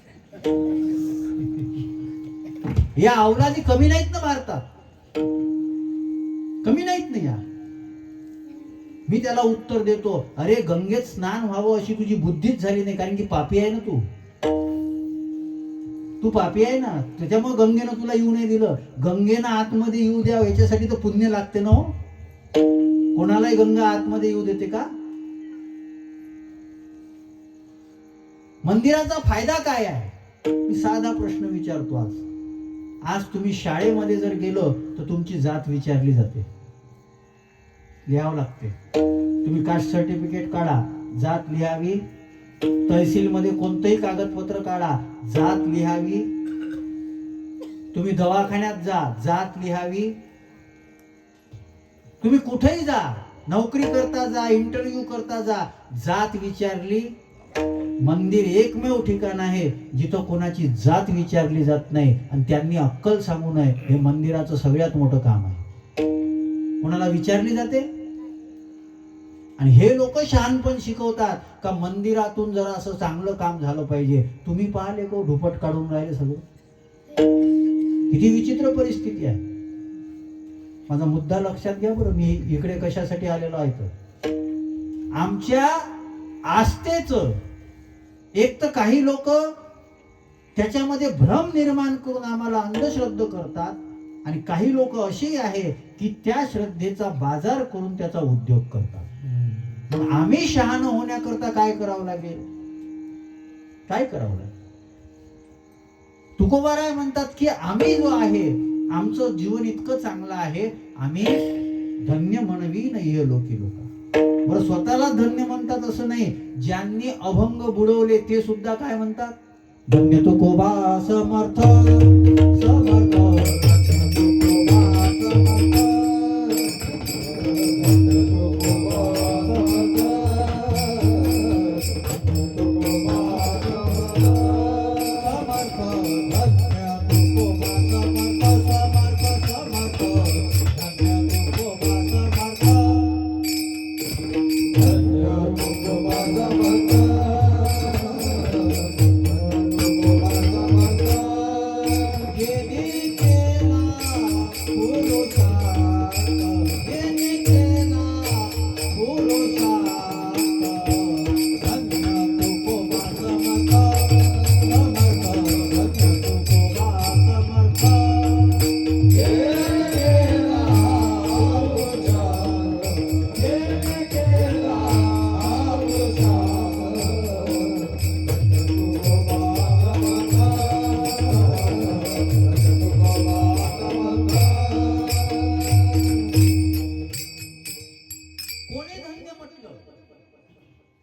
या अवलादी कमी नाहीत ना भारतात, कमी नाहीत ना या. मी त्याला उत्तर देतो, अरे गंगेत स्नान व्हावं अशी तुझी बुद्धीच झाली नाही, कारण की पापी आहे ना तू पापी आहे ना, त्याच्यामुळे गंगेनं तुला येऊ नाही दिलं. गंगेनं आतमध्ये येऊ द्यावं याच्यासाठी तर पुण्य लागते ना हो. कोणालाही गंगा आतमध्ये येऊ देते का? मंदिराचा फायदा काय आहे? मी साधा प्रश्न विचारतो. आज तुम्ही शाळेमध्ये जर गेलो तर तुमची जात विचारली जाते, लिहावं लागते. तुम्ही कास्ट सर्टिफिकेट काढा, जात लिहावी. तहसीलमध्ये कोणतंही कागदपत्र काढा, जात लिहावी. तुम्ही दवाखान्यात जा, जात लिहावी. तुम्ही कुठेही जा, नोकरी करता जा, इंटरव्ह्यू करता जा, जात विचारली. मंदिर एकमेव ठिकाण आहे जिथं कोणाची जात विचारली जात नाही, आणि त्यांनी अक्कल सांगू नये, हे मंदिराचं सगळ्यात मोठं काम आहे. कोणाला विचारली जाते? आणि हे लोक शहाणपण शिकवतात का मंदिरातून जरा असं चांगलं काम झालं पाहिजे. तुम्ही पाहिले को ढुपट काढून राहिले सगळं. किती विचित्र परिस्थिती आहे. माझा मुद्दा लक्षात घ्या बरं, मी इकडे कशासाठी आलेलो आहे तर आमच्या आस्थेचं एक तर काही लोक त्याच्यामध्ये भ्रम निर्माण करून आम्हाला अंधश्रद्ध करतात, आणि काही लोक असे आहे की त्या श्रद्धेचा बाजार करून त्याचा उद्योग करतात. मग आम्ही शहाणं होण्याकरता काय करावं लागेल? काय करावं लागेल? तुकोबाराय म्हणतात की आम्ही जो आहे, आमचं जीवन इतकं चांगलं आहे, आम्ही धन्य म्हणवी नाही हे लोकी लोक. बरं, स्वतःला धन्य म्हणतात असं नाही, ज्यांनी अभंग बुडवले ते सुद्धा काय म्हणतात? धन्य तुकोबा समर्थ समर्थ.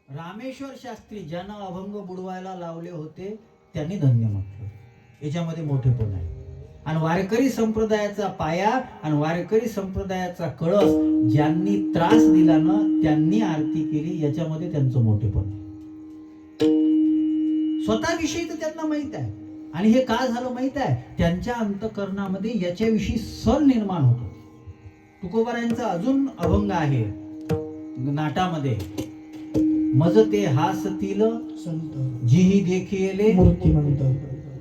रामेश्वर शास्त्री ज्यांना अभंग बुडवायला लावले होते त्यांनी धन्य म्हटलं. याच्यामध्ये मोठेपण आहे. आणि वारकरी संप्रदायाचा पाया आणि वारकरी संप्रदायाचा कळस ज्यांनी त्रास दिला ना, त्यांनी आरती केली, याच्यामध्ये त्यांचं मोठेपण आहे. स्वतःविषयी तर त्यांना माहित आहे, आणि हे का झालं माहित आहे? त्यांच्या अंतःकरणामध्ये याच्याविषयी सल निर्माण होतो. तुकोबारायांचा अजून अभंग आहे नाटामध्ये, मज ते हासतील संत जिही देखिले मूर्तिमंत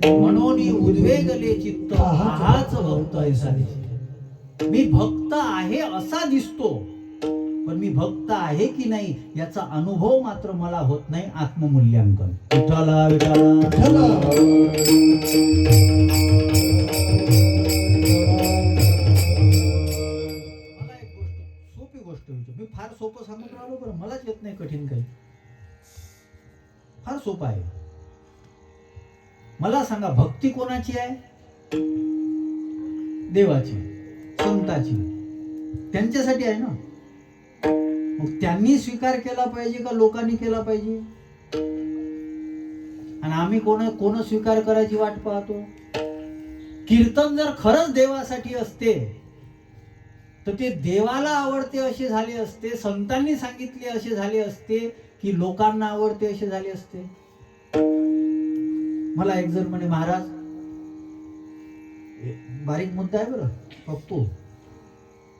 म्हणून उद्वेगले चित्त हाच भक्त ऐसा. मी भक्त आहे असा दिसतो, पण मी भक्त आहे की नाही याचा अनुभव मात्र मला होत नाही. आत्ममूल्यांकन. विठ्ठला विठ्ठला विठ्ठला. मला एक गोष्ट, सोपी गोष्ट विचार, मी फार सोपं सांगून राहिलो बरं, मलाच येत नाही कठीण काही. फार सोपं आहे. मला सांगा, भक्ती कोणाची आहे? देवाची, संताची, त्यांच्यासाठी आहे ना. मग त्यांनी स्वीकार केला पाहिजे का लोकांनी केला पाहिजे? आणि आम्ही कोण स्वीकार करायची वाट पाहतो? कीर्तन जर खरंच देवासाठी असते तर ते देवाला आवडते असे झाले असते, संतांनी सांगितले असे झाले असते, की लोकांना आवडते असे झाले असते. मला एक जण म्हणे, महाराज बारीक मुद्दा आहे बरं बघतो,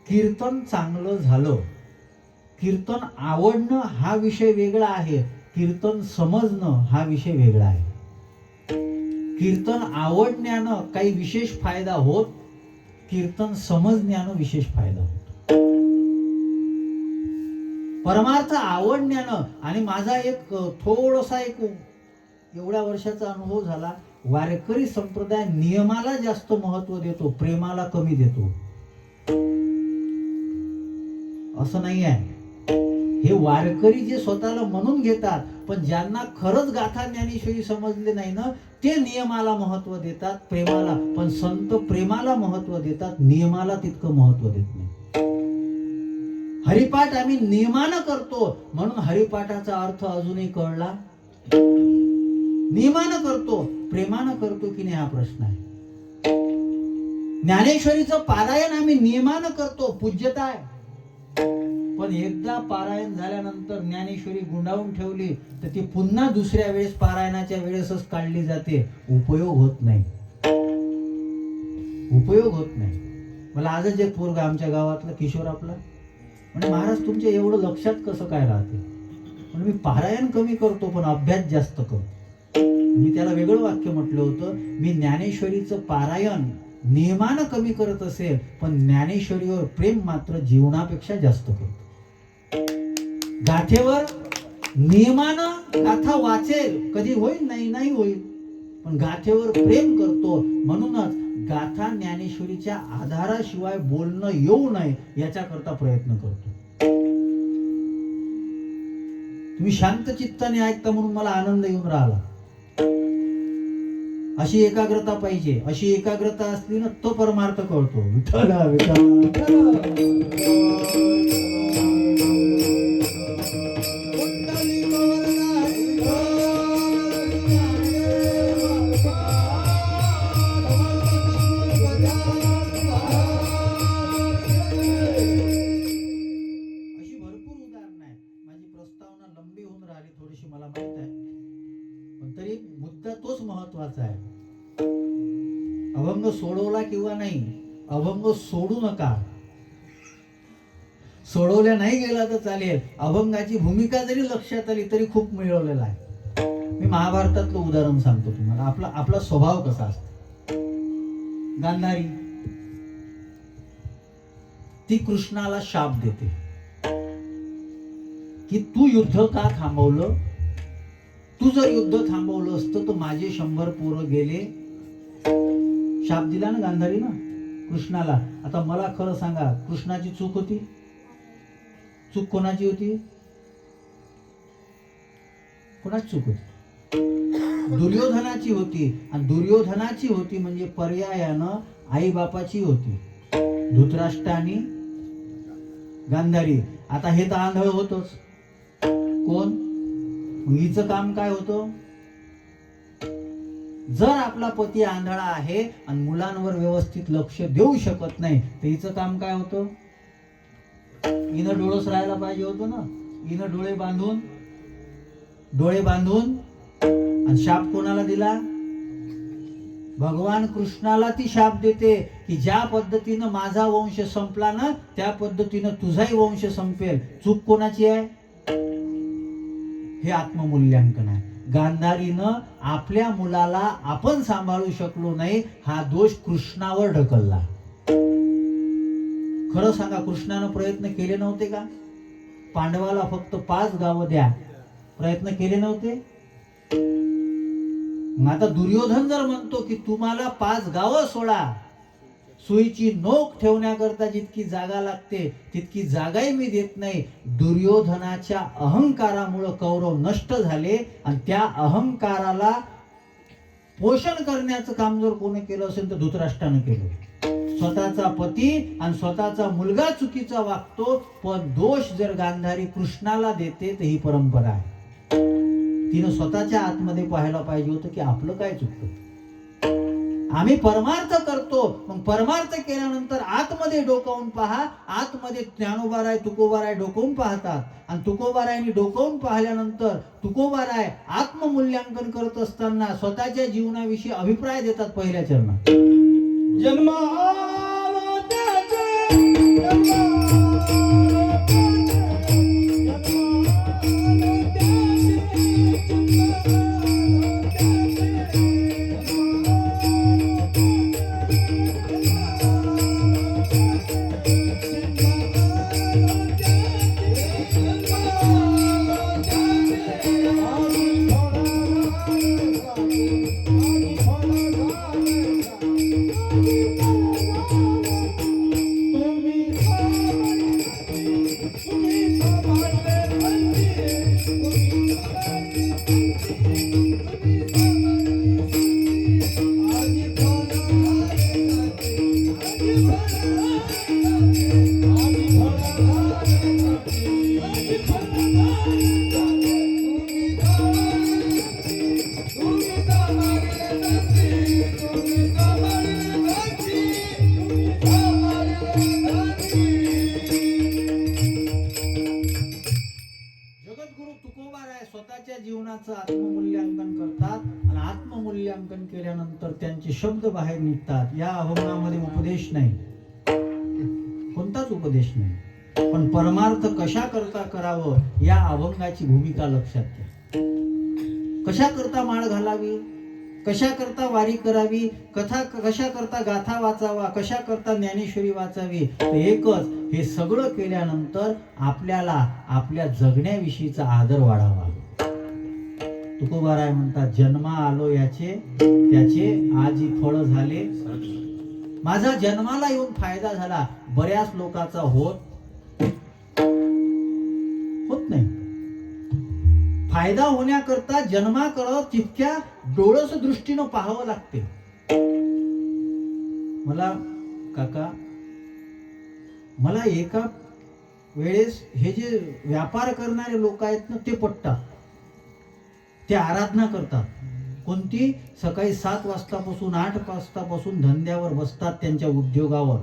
कीर्तन चांगलं झालं, कीर्तन आवडणं हा विषय वेगळा आहे, कीर्तन समजणं हा विषय वेगळा आहे. कीर्तन आवडण्यानं काही विशेष फायदा होत, कीर्तन समजण्यानं विशेष फायदा होतो. परमार्थ आवडण्यानं, आणि माझा एक थोडासा एवढ्या वर्षाचा अनुभव झाला, वारकरी संप्रदाय नियमाला जास्त महत्व देतो, प्रेमाला कमी देतो. असं नाही आहे. हे वारकरी जे स्वतःला म्हणून घेतात, पण ज्यांना खरंच गाथा ज्ञानेश्वरी समजले नाही ना, ते नियमाला महत्व देतात, प्रेमाला. पण संत प्रेमाला महत्व देतात, नियमाला तितकं महत्व देत नाही. हरिपाठ आम्ही नियमानं करतो म्हणून हरिपाठाचा अर्थ अजूनही कळला. नियमानं करतो, प्रेमानं करतो की नाही हा प्रश्न आहे. ज्ञानेश्वरीचं पारायण आम्ही नियमानं करतो, पूज्यता आहे. पण एकदा पारायण झाल्यानंतर ज्ञानेश्वरी गुंडाळून ठेवली तर ती पुन्हा दुसऱ्या वेळेस पारायणाच्या वेळेसच काढली जाते. उपयोग होत नाही, उपयोग होत नाही. मला आजच एक पोरगा आमच्या गावातला किशोर आपला म्हणजे, महाराज तुमच्या एवढं लक्षात कसं काय राहते? म्हणजे मी पारायण कमी करतो पण अभ्यास जास्त करतो. मी त्याला वेगळं वाक्य म्हटलं होतं, मी ज्ञानेश्वरीचं पारायण नियमानं कमी करत असेल पण ज्ञानेश्वरीवर प्रेम मात्र जीवनापेक्षा जास्त करतो. गाथेवर नियमानं गाथा वाचेल, कधी होईल नाही होईल, पण गाथेवर प्रेम करतो. म्हणूनच गाथा ज्ञानेश्वरीच्या आधाराशिवाय बोलणं येऊ नये याच्याकरता प्रयत्न करतो. तुम्ही शांत चित्ताने ऐकता म्हणून मला आनंद येऊन राहिला. अशी एकाग्रता पाहिजे. अशी एकाग्रता असली ना तो परमार्थ कळतो. विठ्ठल थोडीशी मला माहित आहे, पण तरी मुद्दा तोच महत्वाचा आहे. अभंग सोडवला किंवा नाही, अभंग सोडू नका. सोडवल्या नाही गेला तर चालेल, अभंगाची भूमिका जरी लक्षात आली तरी खूप मिळवलेला आहे. मी महाभारतातलं उदाहरण सांगतो तुम्हाला. आपला स्वभाव कसा असतो. गांधारी ती कृष्णाला शाप देते की तू युद्ध का थांबवलं, तू जर युद्ध थांबवलं असतं तर माझे 100 पोरं गेले. शाप दिला ना गांधारी ना कृष्णाला. आता मला खरं सांगा, कृष्णाची चूक होती? चूक कोणाची होती? कोणाची चूक होती? दुर्योधनाची होती. आणि दुर्योधनाची होती म्हणजे पर्यायानं आई बापाची होती, धृतराष्ट्र आणि गांधारी. आता हे तर आंधळ होतच. कोण? हिचं काम काय होतं? जर आपला पती आंधळा आहे आणि मुलांवर व्यवस्थित लक्ष देऊ शकत नाही तर हिचं काम काय होतं? हिनं डोळस राहायला पाहिजे होतं ना. हिनं डोळे बांधून आणि शाप कोणाला दिला? भगवान कृष्णाला ती शाप देते की ज्या पद्धतीनं माझा वंश संपला ना त्या पद्धतीनं तुझाही वंश संपेल. चूक कोणाची आहे? हे आत्ममूल्यांकन आहे. गांधारीनं आपल्या मुलाला आपण सांभाळू शकलो नाही हा दोष कृष्णावर ढकलला. खरं सांगा, कृष्णानं प्रयत्न केले नव्हते का? पांडवाला फक्त 5 गावं द्या, प्रयत्न केले नव्हते? आता दुर्योधन जर म्हणतो की तुम्हाला 5 गावं सोडा, सुईची नोक ठेवण्याकरता जितकी जागा लागते तितकी जागाही मी देत नाही. दुर्योधनाच्या अहंकारामुळे कौरव नष्ट झाले आणि त्या अहंकाराला पोषण करण्याचं काम जर कोणी केलं असेल तर धृतराष्ट्रानं केलं. स्वतःचा पती आणि स्वतःचा मुलगा चुकीचा वागतो, पण दोष जर गांधारी कृष्णाला देते तर ही परंपरा आहे. तिनं स्वतःच्या आतमध्ये पाहायला पाहिजे होतं की आपलं काय चुकतं. आम्ही परमार्थ करतो, मग परमार्थ केल्यानंतर आतमध्ये डोकावून पहा. आतमध्ये ज्ञानोबाराय तुकोबाराय डोकावून पाहतात, आणि तुकोबारायांनी डोकावून पाहिल्यानंतर तुकोबाराय आत्ममूल्यांकन करत असताना स्वतःच्या जीवनाविषयी अभिप्राय देतात पहिल्या चरणात. जन्म आलो त्याचे, जन्म आलो त्याचे, जन्म आलो त्याचे, जन्म आलो जगद्गुरु तुकोबाराय स्वतःच्या जीवनाचं आत्ममूल्यांकन करतात, आणि आत्ममूल्यांकन केल्यानंतर त्यांचे शब्द बाहेर निघतात. या अभंगामध्ये उपदेश नाही, कोणताच उपदेश नाही, पण परमार्थ कशा करता करावं या अभंगाची भूमिका लक्षात घ्या. कशा करता माळ घालावी, कशा करता वारी करावी, कशा करता गाथा वाचावा, कशा करता ज्ञानेश्वरी वाचावी, तर एकच, हे सगळं केल्यानंतर आपल्याला आपल्या जगण्याविषयीचा आदर वाढावा. तुकोबाराय म्हणतात, जन्मा आलो याचे त्याचे आजी फळ झाले. माझा जन्माला येऊन फायदा झाला, बऱ्याच लोकांचा होत नाही. फायदा होण्याकरता जन्माकडं तितक्या डोळस दृष्टीनं पाहावं लागते. मला एका वेळेस हे जे व्यापार करणारे लोक आहेत ना, ते पटतात. ते आराधना करतात. कोणती? सकाळी 7 वाजतापासून 8 वाजतापासून धंद्यावर बसतात, त्यांच्या उद्योगावर.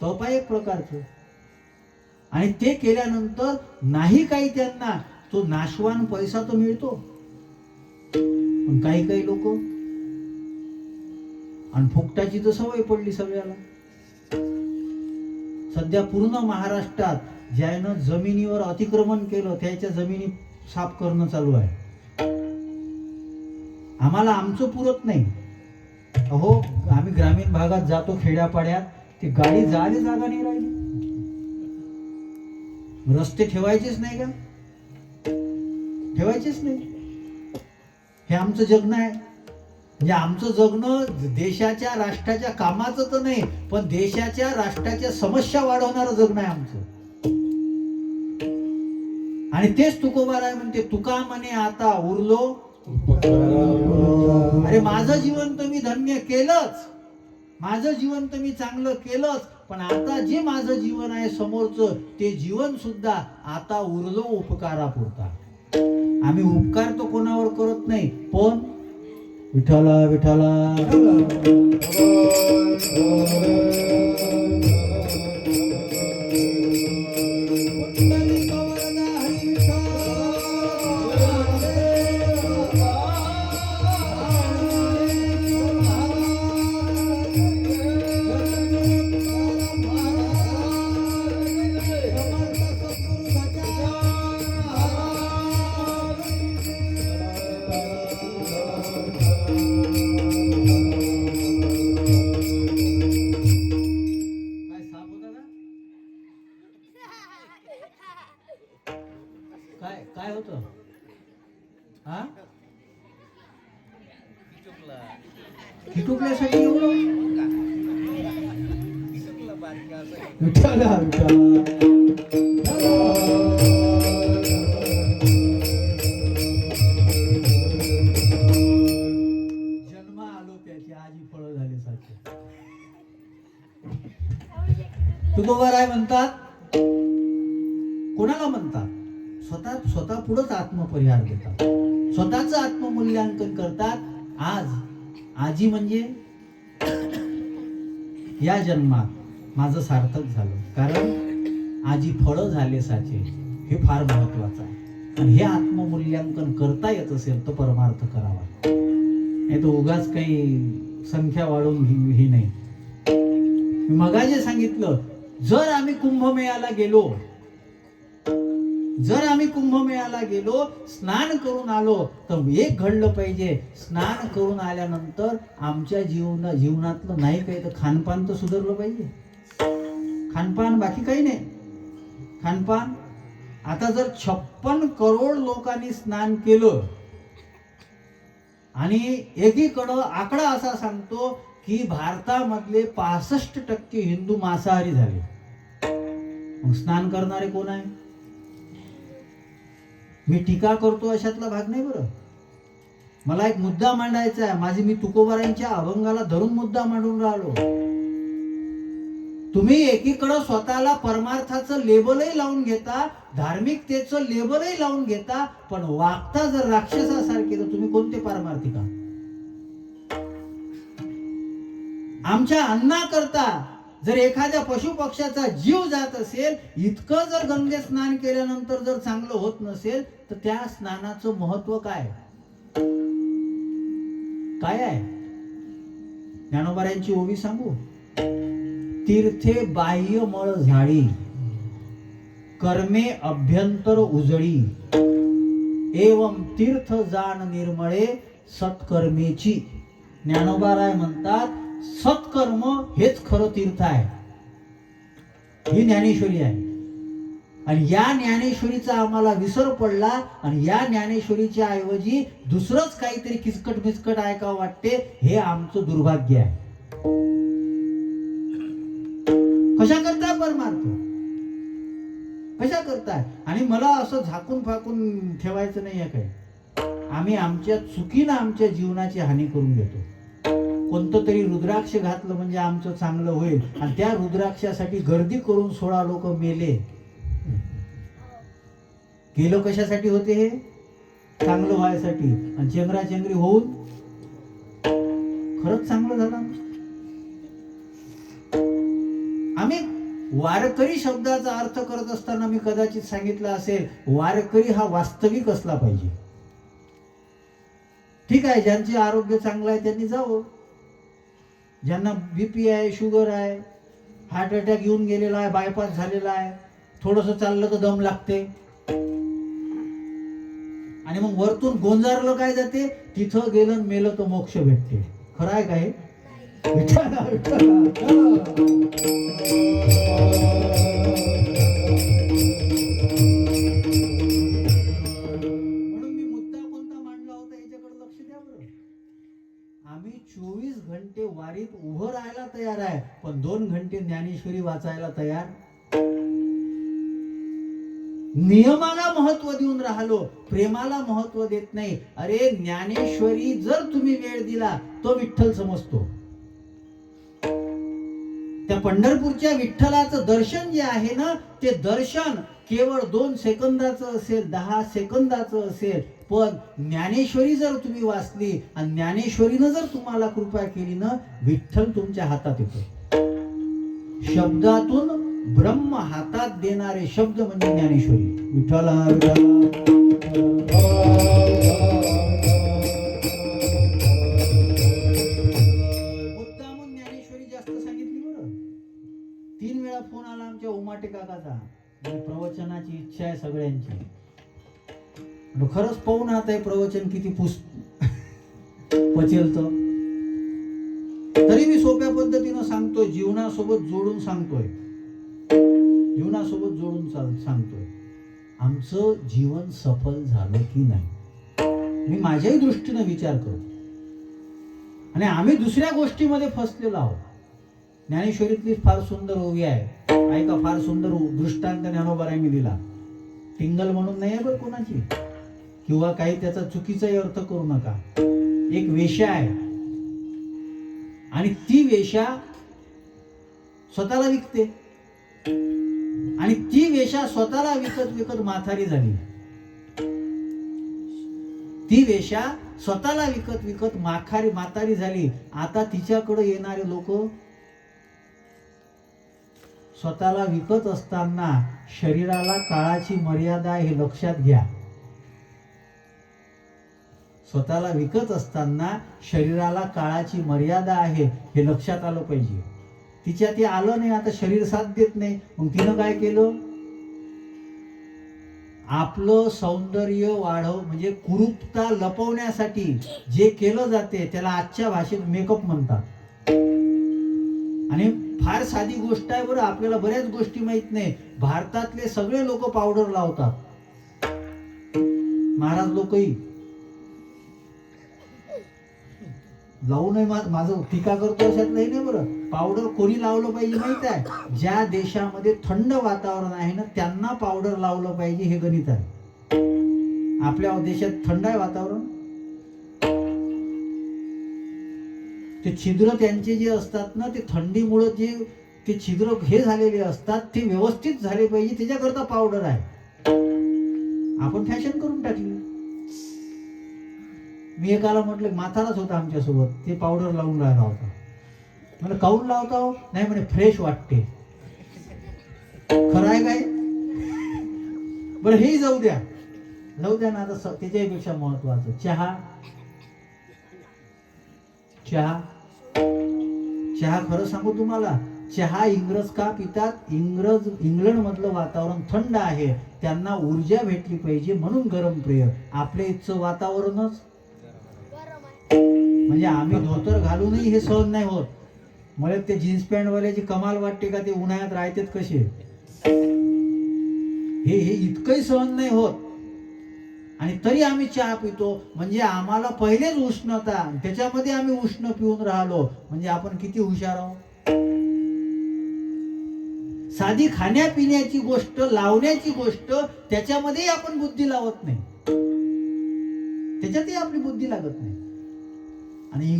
तप आहे एक प्रकारचं. आणि ते केल्यानंतर नाही काही त्यांना तो नाशवान पैसा तो मिळतो, पण काही लोक आणि फुकटाची तर सवय पडली सगळ्याला. सध्या पूर्ण महाराष्ट्रात ज्यानं जमिनीवर अतिक्रमण केलं त्याच्या जमिनी साफ करणं चालू आहे. आम्हाला आमचं पुरत नाही. अहो, आम्ही ग्रामीण भागात जातो, खेड्यापाड्यात, ती गाडी जायला जागा नाही राहिली. रस्ते ठेवायचेच नाही का? ठेवायचेच नाही. हे आमचं जगणं आहे. म्हणजे आमचं जगणं देशाच्या राष्ट्राच्या कामाचं तर नाही, पण देशाच्या राष्ट्राच्या समस्या वाढवणारं जगणं आहे आमचं. आणि तेच तुकोबाराय म्हणते, तुका म्हणे आता उरलो. अरे माझं जीवन तर मी धन्य केलंच, माझं जीवन तर मी चांगलं केलंच, पण आता जे माझं जीवन आहे समोरचं, ते जीवन सुद्धा आता उरलो उपकारापुरता. आम्ही उपकार तो कोणावर करत नाही, पण विठ्ठला विठ्ठला काय होतं? हा, खिटुकल्यासाठी एवढं विठ्ठला जन्म आलो त्याची आजी फळ झाले सारखे. तुकोबाराय म्हणतात, कोणाला म्हणतात? स्वतः पुढंच आत्मपरिहार देतात, स्वतःच आत्ममूल्यांकन करतात. आज आजी म्हणजे या जन्मात माझं सार्थक झालं, कारण आजी फळं झाले साचे, हे फार महत्वाचं आहे. आणि हे आत्ममूल्यांकन करता येत असेल तर परमार्थ करावा, नाही तर उगाच काही संख्या वाढवून ही नाही. मी मगाशी सांगितलं, जर आम्ही कुंभमेळ्याला गेलो, स्नान करून आलो, तर एक घडलं पाहिजे. स्नान करून आल्यानंतर आमच्या जीवनातलं नाही काही तर खानपान तर सुधारलं पाहिजे. खानपान, बाकी काही नाही. खानपान आता जर 56 करोड लोकांनी स्नान केलं आणि एकीकडं आकडा असा सांगतो की भारतामधले 65% हिंदू मांसाहारी झाले, मग स्नान करणारे कोण आहे? मी टीका करतो अशातला भाग नाही बरं. मला एक मुद्दा मांडायचा आहे. मी तुकोबारायांच्या अभंगाला धरून मुद्दा मांडून राहिलो. तुम्ही एकीकडं स्वतःला परमार्थाचं लेबलही लावून घेता, धार्मिकतेचं लेबलही लावून घेता, पण वागता जर राक्षसासारखे, तर तुम्ही कोणते पारमार्थिक आहात? आमच्या अन्नाकरता जर एखाद्या पशुपक्ष्याचा जीव जात असेल, इतकं जर गंगेत स्नान केल्यानंतर जर चांगलं होत नसेल, तर त्या स्नानाचं महत्व काय आहे? ज्ञानोबारायांची ओवी सांगू. तीर्थे बाह्य मळ झाडी, कर्मे अभ्यंतर उजळी, एवं तीर्थ जाण निर्मळे सत्कर्मेची. ज्ञानोबाराय म्हणतात, सत्कर्म हेच खरं तीर्थ आहे. ही ज्ञानेश्वरी आहे. आणि या ज्ञानेश्वरीचा आम्हाला विसर पडला, आणि या ज्ञानेश्वरीच्या ऐवजी दुसरंच काहीतरी किचकट मिचकट ऐकावं वाटते. हे आमचं दुर्भाग्य आहे. कशा करताय परमार्थ? कशा करताय? आणि मला असं झाकून फाकून ठेवायचं नाही आहे काय. आम्ही आमच्या चुकीनं आमच्या जीवनाची हानी करून घेतो. कोणतं तरी रुद्राक्ष घातलं म्हणजे आमचं चांगलं होईल, आणि त्या रुद्राक्षासाठी गर्दी करून 16 लोक मेले. गेलं कशासाठी होते? हे चांगलं व्हायसाठी. आणि चेंगराचेंगरी होऊन खरंच चांगलं झालं. आम्ही वारकरी शब्दाचा अर्थ करत असताना मी कदाचित सांगितलं असेल, वारकरी हा वास्तविक असला पाहिजे. ठीक आहे, ज्यांचे आरोग्य चांगलं आहे त्यांनी जावं. ज्यांना बीपी आहे, शुगर आहे, हार्ट अटॅक येऊन गेलेला आहे, बायपास झालेला आहे, थोडंसं चाललं तर दम लागते, आणि मग वरतून गोंजारलं काय जाते, तिथं गेलं मेलं तर मोक्ष भेटते. खरं आहे काय? म्हणून मी मुद्दा कोणता मांडला होता याच्याकडे लक्ष द्या बरं. आम्ही 24 घंटे वारीत उभं राहायला तयार आहे, पण 2 घंटे ज्ञानेश्वरी वाचायला तयार. नियमाला महत्व देऊन राहिलो, प्रेमाला महत्व देत नाही. अरे ज्ञानेश्वरी जर तुम्ही वेळ दिला तो विठ्ठल समजतो. त्या पंढरपूरच्या विठ्ठलाचं दर्शन जे आहे ना, ते दर्शन केवळ 2 सेकंदाचं असेल, 10 सेकंदाचं असेल, पण ज्ञानेश्वरी जर तुम्ही वाचली आणि ज्ञानेश्वरीनं जर तुम्हाला कृपा केली ना, विठ्ठल तुमच्या हातात येतो. शब्दातून ब्रह्म हातात देणारे शब्द म्हणजे ज्ञानेश्वरी. विठ्ठला मुद्दामून ज्ञानेश्वरी जास्त सांगितली बरं. 3 वेळा फोन आला आमच्या उमाटे काकाचा, प्रवचनाची इच्छा आहे सगळ्यांची. खरंच पाहून आता हे प्रवचन किती पचेल. तर तरी मी सोप्या पद्धतीनं सांगतोय, जीवनासोबत जोडून सांगतोय. आमचं जीवन सफल झालं की नाही, मी माझ्याही दृष्टीनं विचार करतो. आणि आम्ही दुसऱ्या गोष्टीमध्ये फसलेलो आहोत. ज्ञानेश्वरीतली फार सुंदर ओवी आहे, ऐका. फार सुंदर दृष्टांत ज्ञानोबारायांनी दिला. टिंगल म्हणून नाही आहे बरं कोणाची, किंवा काही त्याचा चुकीचाही अर्थ करू नका. एक वेश्या आहे, आणि ती वेश्या स्वतःला विकते. आणि ती वेश्या स्वतःला विकत विकत म्हातारी झाली. ती वेश्या स्वतःला विकत विकत म्हातारी झाली. आता तिच्याकडे येणारे लोक स्वतःला विकत असताना शरीराला काळाची मर्यादा हे लक्षात घ्या. स्वतःला विकत असताना शरीराला काळाची मर्यादा आहे हे लक्षात आलं पाहिजे. तिच्या ते आलं नाही, आता शरीर साथ देत नाही. मग तिनं काय केलं? आपलं सौंदर्य वाढव म्हणजे कुरूपता लपवण्यासाठी जे केलं जाते त्याला आजच्या भाषेत मेकअप म्हणतात. आणि फार साधी गोष्ट आहे बरं, आपल्याला बऱ्याच गोष्टी माहित नाही. भारतातले सगळे लोक पावडर लावतात, महाराज लोकही लावू नये. माझं टीका करतो अशात नाही बरं. पावडर कोणी लावलं पाहिजे माहित आहे? ज्या देशामध्ये थंड वातावरण आहे ना त्यांना पावडर लावलं पाहिजे, हे गणित आहे. आपल्या देशात थंड आहे वातावरण, ते छिद्र त्यांचे जे असतात ना ते थंडीमुळे जे ते छिद्र हे झालेले असतात ते व्यवस्थित झाले पाहिजे, त्याच्याकरता पावडर आहे. आपण फॅशन करून टाकली. मी एकाला म्हटलं, म्हाताराच होता आमच्यासोबत, ते पावडर लावून राहिला होता. म्हणजे काऊन लावता हो? नाही म्हणे फ्रेश वाटते. खरं आहे काय? बरं हे जाऊ द्या ना. आता त्याच्यापेक्षा महत्वाचं चहा खरं सांगू तुम्हाला, चहा इंग्रज का पितात? इंग्लंड मधलं वातावरण थंड आहे, त्यांना ऊर्जा भेटली पाहिजे म्हणून गरम पेय. आपल्या इथचं वातावरणच म्हणजे आम्ही धोतर घालूनही हे सहन नाही होत. मला ते जीन्स पॅन्ट वाल्याची कमाल वाटते का ते उन्हाळ्यात राहतात कसे. हे इतकंही सहन नाही होत आणि तरी आम्ही चहा पितो. म्हणजे आम्हाला पहिलेच उष्णता, त्याच्यामध्ये आम्ही उष्ण पिऊन राहिलो, म्हणजे आपण किती हुशार आहोत. साधी खाण्यापिण्याची गोष्ट, लावण्याची गोष्ट, त्याच्यामध्येही आपण बुद्धी लावत नाही, त्याच्यातही आपली बुद्धी लागत नाही. आणि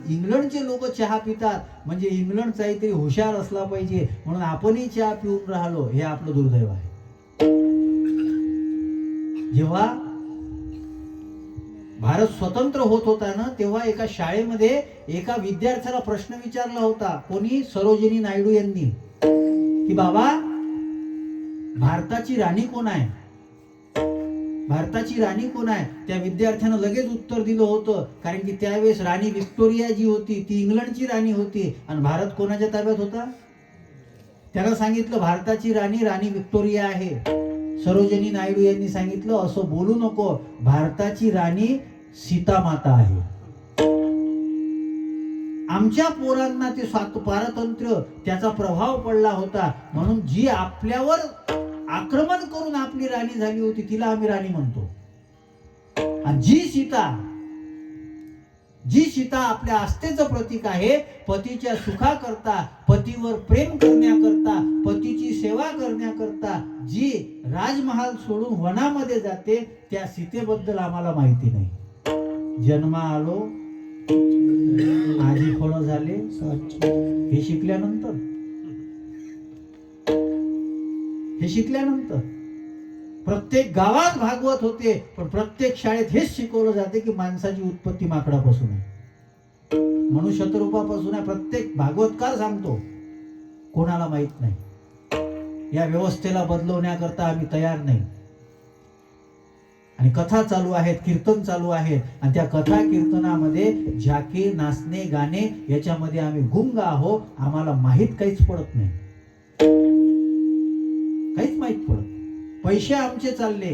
इंग्लंडचे लोक चहा पितात म्हणजे इंग्लंड काहीतरी हुशार असला पाहिजे म्हणून आपणही चहा पिऊन राहिलो, हे आपलं दुर्दैव आहे. जेव्हा भारत स्वतंत्र होत होता ना तेव्हा एका शाळेमध्ये एका विद्यार्थ्याला प्रश्न विचारला होता. कोणी? सरोजिनी नायडू यांनी, की बाबा भारताची राणी कोण आहे? भारताची राणी कोण आहे? त्या विद्यार्थ्यानं लगेच उत्तर दिलं होतं, कारण की त्यावेळेस राणी व्हिक्टोरिया जी होती ती इंग्लंडची राणी होती आणि भारत कोणाच्या ताब्यात होता? त्यानं सांगितलं भारताची राणी व्हिक्टोरिया आहे. सरोजिनी नायडू यांनी सांगितलं असं बोलू नको, भारताची राणी सीता माता आहे. आमच्या पोरांना ते पारतंत्र्य त्याचा प्रभाव पडला होता म्हणून जी आपल्यावर आक्रमण करून आपली राणी झाली होती तिला आम्ही राणी म्हणतो. आणि जी सीता आपल्या आस्थेचं प्रतीक आहे, पतीच्या सुखाकरता, पतीवर प्रेम करण्याकरता, पतीची सेवा करण्याकरता जी राजमहाल सोडून वनामध्ये जाते, त्या सीतेबद्दल आम्हाला माहिती नाही. जन्मा आलो आजी फळं झाले हे शिकल्यानंतर प्रत्येक गावात भागवत होते, पण प्रत्येक शाळेत हेच शिकवलं जाते की माणसाची उत्पत्ती माकडापासून आहे, मनुष्य शतरूपापासून आहे. प्रत्येक भागवतकार सांगतो, कोणाला माहित नाही. या व्यवस्थेला बदलवण्याकरता आम्ही तयार नाही. आणि कथा चालू आहेत, कीर्तन चालू आहेत, आणि त्या कथा कीर्तनामध्ये झाके, नाचणे, गाणे याच्यामध्ये आम्ही गुंग आहो. आम्हाला माहित काहीच पडत नाही, काहीच माहित पडत. पैसे आमचे चालले,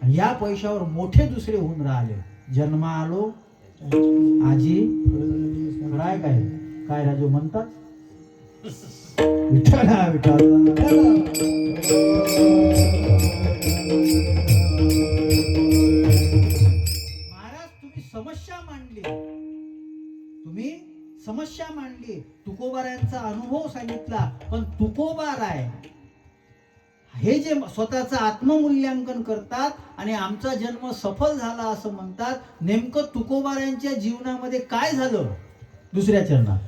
या पैशावर मोठे दुसरे होऊन राहिले. जन्मा आलो आजी काय काय काय राजू म्हणतात, विठ्ठला विठ्ठला. समस्या मांडली, तुकोबारायांचा अनुभव सांगितला, पण तुकोबाराय हे जे स्वतःचं आत्ममूल्यांकन करतात आणि आमचा जन्म सफल झाला असं म्हणतात, नेमकं तुकोबारायांच्या जीवनामध्ये काय झालं? दुसऱ्या चरणात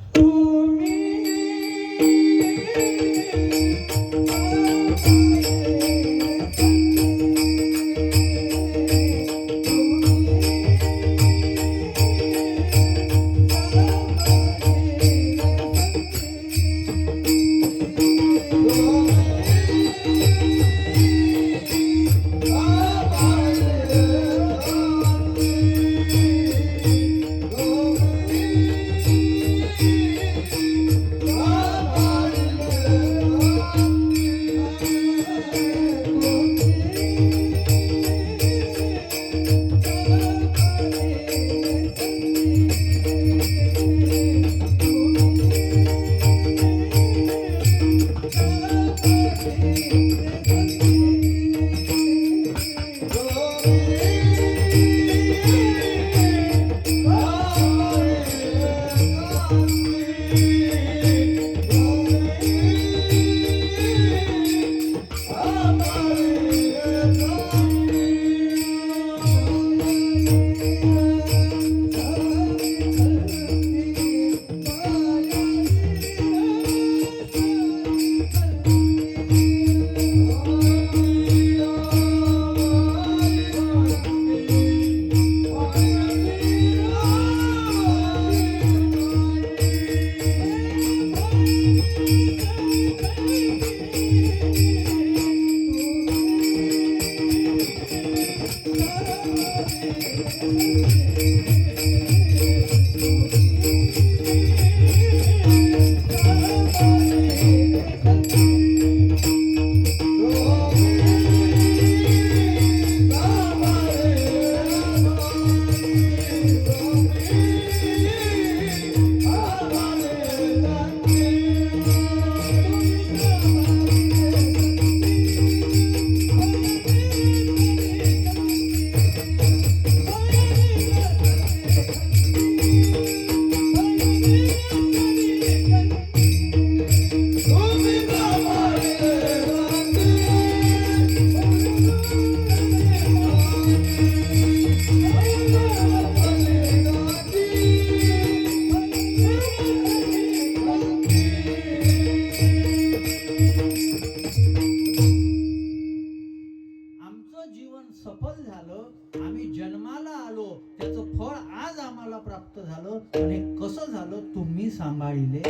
प्राप्त झालं. आणि कसं झालं? तुम्ही सांभाळिले,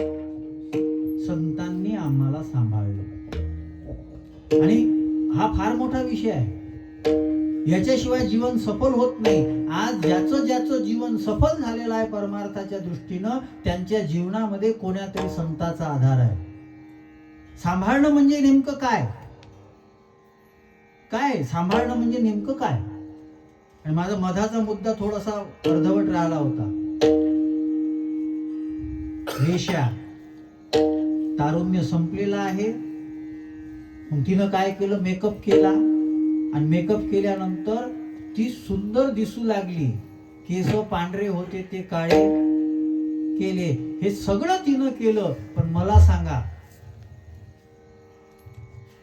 संतांनी आम्हाला सांभाळलं. आणि हा फार मोठा विषय आहे. याच्याशिवाय जीवन सफल होत नाही. आज ज्याचं ज्याचं जीवन सफल झालेलं आहे परमार्थाच्या दृष्टीनं, त्यांच्या जीवनामध्ये कोण्यातरी संताचा आधार आहे. सांभाळणं म्हणजे नेमकं काय? काय सांभाळणं म्हणजे नेमकं काय? आणि माझा मधाचा मुद्दा थोडासा अर्धवट राहिला होता. रेषा, तारुण्य संपलेला आहे. मग तिनं काय केलं? मेकअप केला. आणि मेकअप केल्यानंतर ती सुंदर दिसू लागली. केस पांढरे होते ते काळे केले. हे सगळं तिनं केलं. पण मला सांगा,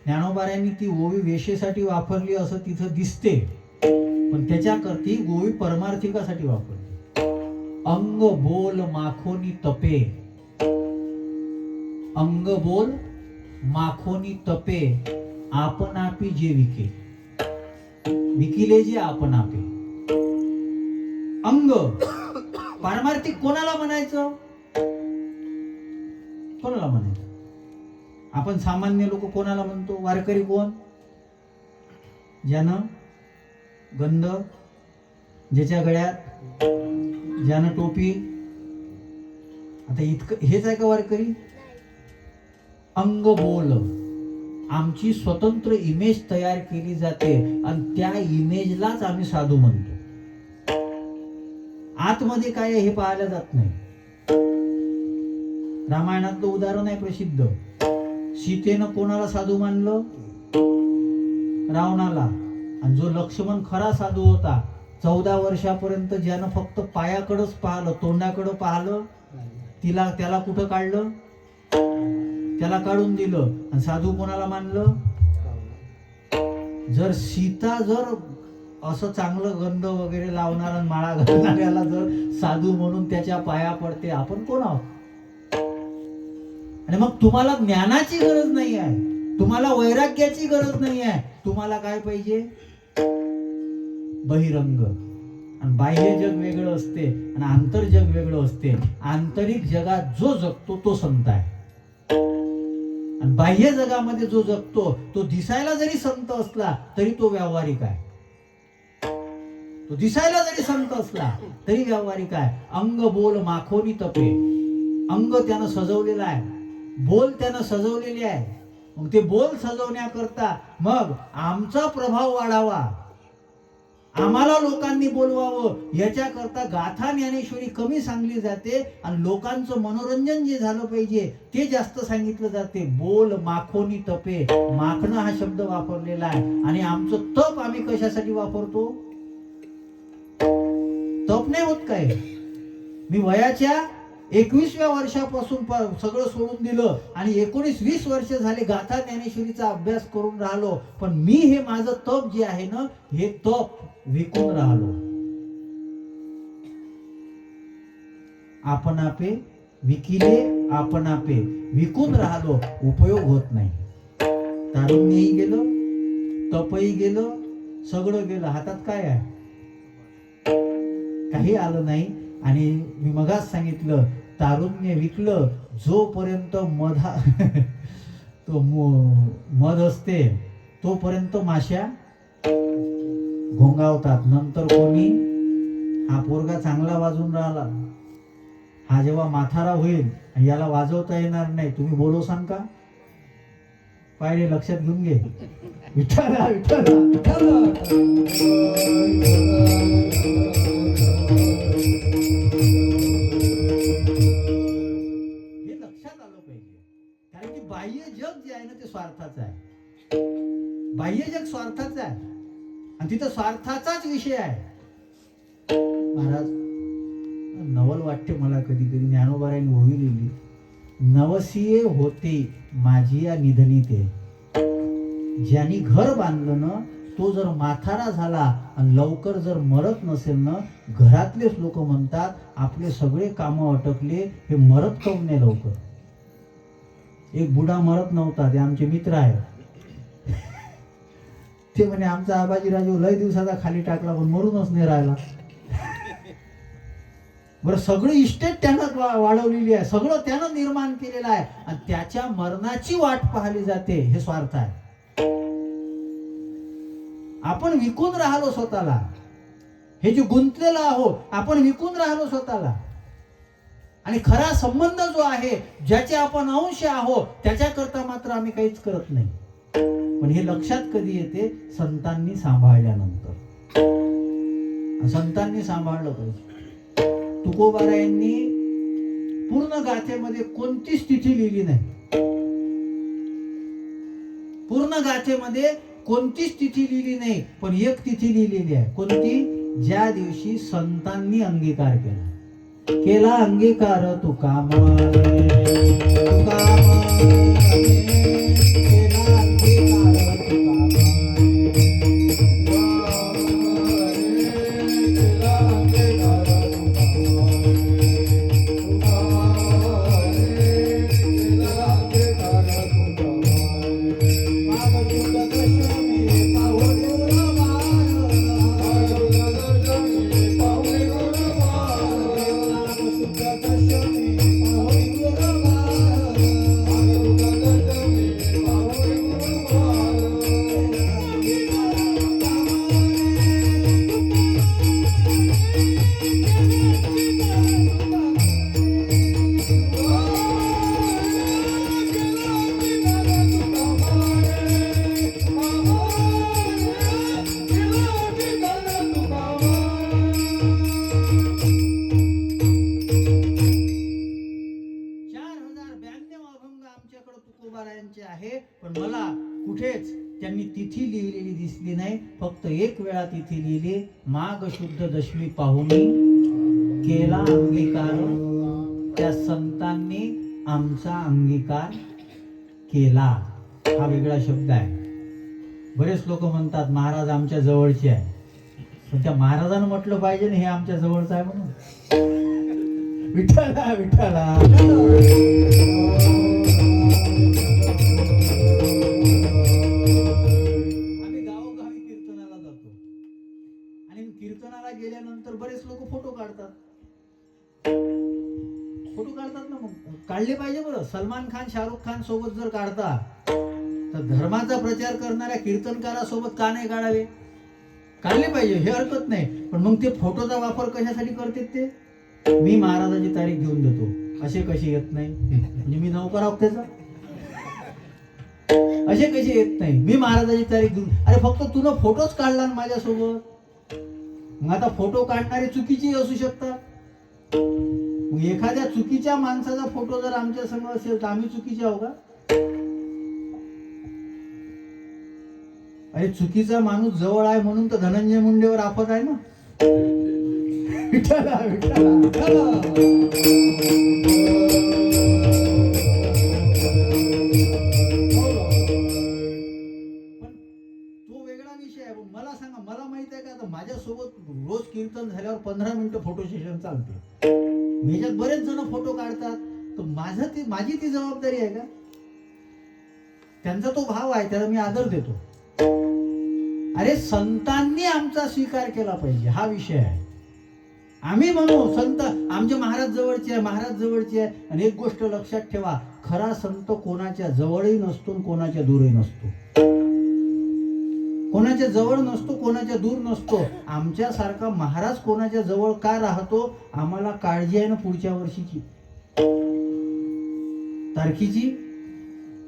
ज्ञानोबाऱ्यांनी ती ओवी वेशेसाठी वापरली असं तिथं दिसते, पण त्याच्याकरती गोवी परमार्थिकासाठी वापरली. अंग बोल माखोनी तपे, अंग बोल माखोनी तपे, आपण आपी जे विके, विकिले जे आपण आपे. अंग पारमार्थिक कोणाला म्हणायचं? कोणाला म्हणायचं? आपण सामान्य लोक कोणाला म्हणतो? वारकरी कोण? ज्यानं गंध, ज्याच्या गळ्यात, ज्यानं टोपी. आता इतकं हेच आहे का वारकरी? अंग बोल, आमची स्वतंत्र इमेज तयार केली जाते आणि त्या इमेजलाच आम्ही साधू म्हणतो. आतमध्ये काय आहे हे पाहायला जात नाही. रामायणातलं उदाहरण आहे प्रसिद्ध. सीतेनं कोणाला साधू मानलं? रावणाला. आणि जो लक्ष्मण खरा साधू होता, 14 वर्षापर्यंत ज्यानं फक्त पायाकडंच पाहिलं, तोंडाकडं पाहिलं, त्याला कुठं काढलं? त्याला काढून दिलं. आणि साधू कोणाला मानलं? जर सीता जर असं चांगलं गंध वगैरे लावणार आणि माळा घालणाऱ्याला जर साधू म्हणून त्याच्या पाया पडते, आपण कोण आहोत? आणि मग तुम्हाला ज्ञानाची गरज नाही आहे, तुम्हाला वैराग्याची गरज नाही आहे. तुम्हाला काय पाहिजे? बहिरंग. आणि बाह्य जग वेगळं असते आणि आंतर जग वेगळं असते. आंतरिक जगात जो जगतो तो संत आहे. आणि बाह्य जगामध्ये जो जगतो तो दिसायला जरी संत असला तरी तो व्यावहारिक आहे. तो दिसायला जरी संत असला तरी व्यावहारिक आहे. अंग बोल माखोनी तपे, अंग त्यानं सजवलेलं आहे, बोल त्यानं सजवलेले आहे. मग ते बोल सजवण्याकरता मग आमचा प्रभाव वाढावा, आम्हाला लोकांनी बोलवावं, याच्याकरता गाथा ज्ञानेश्वरी कमी सांगली जाते आणि लोकांचं मनोरंजन जे झालं पाहिजे ते जास्त सांगितलं जाते. बोल माखोनी तपे, माखणं हा शब्द वापरलेला आहे. आणि आमचं तप आम्ही कशासाठी वापरतो? तप नाही होत काय? मी वयाच्या 21व्या वर्षापासून सगळं सोडून दिलं आणि 19-20 वर्ष झाले गाथा ज्ञानेश्वरीचा अभ्यास करून राहिलो, पण मी हे माझं तप जे आहे ना, हे तप विकून राहिलो. आपण आपे विकिले, आपण आपे विकून राहिलो, उपयोग होत नाही. तारुण्यही गेलं, तपही गेलं, सगळं गेलं. हातात काय आहे? काही आलं नाही. आणि मी मगाच सांगितलं, तारुण्य विकलं जोपर्यंत तो मध असते तोपर्यंत माश्या घोंगावतात. नंतर कोणी हा पोरगा चांगला वाजून राहिला, हा जेव्हा माथारा होईल याला वाजवता येणार नाही, तुम्ही बोलवसान का? पायरे लक्षात घेऊन घे. विठ्ठला विठ्ठला विठ्ठला. हे लक्षात आलं पाहिजे. कारण की बाह्य जग जे आहे ना ते स्वार्थाचं आहे. बाह्य जग स्वार्थाचं आहे आणि तिथं स्वार्थाचाच विषय आहे. महाराज नवल वाटते मला कधी कधी. ज्ञानोबारांनी ओवी लिहिली, नवसीये होते माझी या निधनी ते. ज्यांनी घर बांधलं ना तो जर माथारा झाला आणि लवकर जर मरत नसेल ना, घरातलेच लोक म्हणतात आपले सगळे कामं अटकले, हे मरत काऊन नाही लवकर. एक बुडा मरत नव्हता, ते आमचे मित्र आहे. ते म्हणे आमचा आबाजीराजू लय दिवसाचा खाली टाकला पण मरूनच नाही राहिला. बरं, सगळी इस्टेट त्यानं वाढवलेली आहे, सगळं त्यानं निर्माण केलेलं आहे आणि त्याच्या मरणाची वाट पाहिली जाते. हे स्वार्थ आहे. आपण विकून राहिलो स्वतःला. हे जे गुंतलेलं आहोत आपण विकून राहिलो स्वतःला. आणि खरा संबंध जो आहे, ज्याचे आपण अंश आहोत, त्याच्याकरता मात्र आम्ही काहीच करत नाही. पण हे लक्षात कधी येते? संतांनी सांभाळल्यानंतर. संतांनी सांभाळलं पाहिजे. तुकोबारायांनी पूर्ण गाथेमध्ये कोणतीच तिथी लिहिली नाही. पूर्ण गाथेमध्ये कोणतीच तिथी लिहिली नाही, पण एक तिथी लिहिलेली आहे. कोणती? ज्या दिवशी संतांनी अंगीकार केला. केला अंगीकार तुका माने, तुका माने, केला अंगीकार तुका माने, केला अंगीकार तुका माने, केला अंगीकार तुका माने. माग शुद्ध दशमी पाहुणे गुरुवार, पाहुणे गुरुवार, माग शुद्ध दशमी पाहुणे गुरुवार, तुकोबारायांचे आहे. पण मला कुठेच त्यांनी तिथी लिहिलेली दिसली नाही. फक्त एक वेळा तिथी लिहिली, माघ शुद्ध दशमी पाहुणी केला अंगीकार. त्या संतांनी आमचा अंगीकार केला. हा वेगळा शब्द आहे. बरेच लोक म्हणतात महाराज आमच्या जवळचे आहे. पण त्या महाराजांना म्हटलं पाहिजे ना हे आमच्या जवळचं आहे म्हणून. विठ्ठला विठ्ठला. आम्ही गावोगावी कीर्तनाला जातो आणि कीर्तनाला गेल्यानंतर बरेच लोक फोटो काढतात. फोटो काढतात ना, मग काढले पाहिजे. बरं, सलमान खान शाहरुख खान सोबत जर काढता तर धर्माचा प्रचार करणाऱ्या कीर्तनकारासोबत का नाही काढावे? काढले पाहिजे, हे हरकत नाही. पण मग ते फोटोचा वापर कशासाठी करतात ते? मी महाराजाची तारीख घेऊन देतो, असे कसे येत नाही? म्हणजे मी नौकर आहोत त्याचा? असे कसे येत नाही? मी महाराजाची तारीख घेऊन. अरे फक्त तुला फोटोच काढला ना माझ्यासोबत. मग आता फोटो काढणारे चुकीचे असू शकतात. मग एखाद्या चुकीच्या माणसाचा फोटो जर आमच्या समोर असेल तर आम्ही चुकीचे आहो का? अरे चुकीचा माणूस जवळ आहे म्हणून तर धनंजय मुंडेवर आफत आहे ना. विठ्ठला विठ्ठला विठ्ठला. पण तो वेगळा विषय आहे. मला सांगा, मला माहित आहे का, आता माझ्यासोबत रोज कीर्तन झाल्यावर 15 मिनिटं फोटो सेशन चालते. ह्याच्यात बरेच जण फोटो काढतात, तर माझी ती जबाबदारी आहे का? त्यांचा तो भाव आहे, त्याला मी आदर देतो. अरे संतांनी आमचा स्वीकार केला पाहिजे, हा विषय आहे. आम्ही म्हणू संत आमचे महाराज जवळचे आहे, महाराज जवळचे आहे. आणि एक गोष्ट लक्षात ठेवा, खरा संत कोणाच्या जवळही नसतो, कोणाच्या दूरही नसतो. कोणाच्या जवळ नसतो, कोणाच्या दूर नसतो. आमच्यासारखा महाराज कोणाच्या जवळ का राहतो? आम्हाला काळजी आहे ना पुढच्या वर्षीची, तारखीची.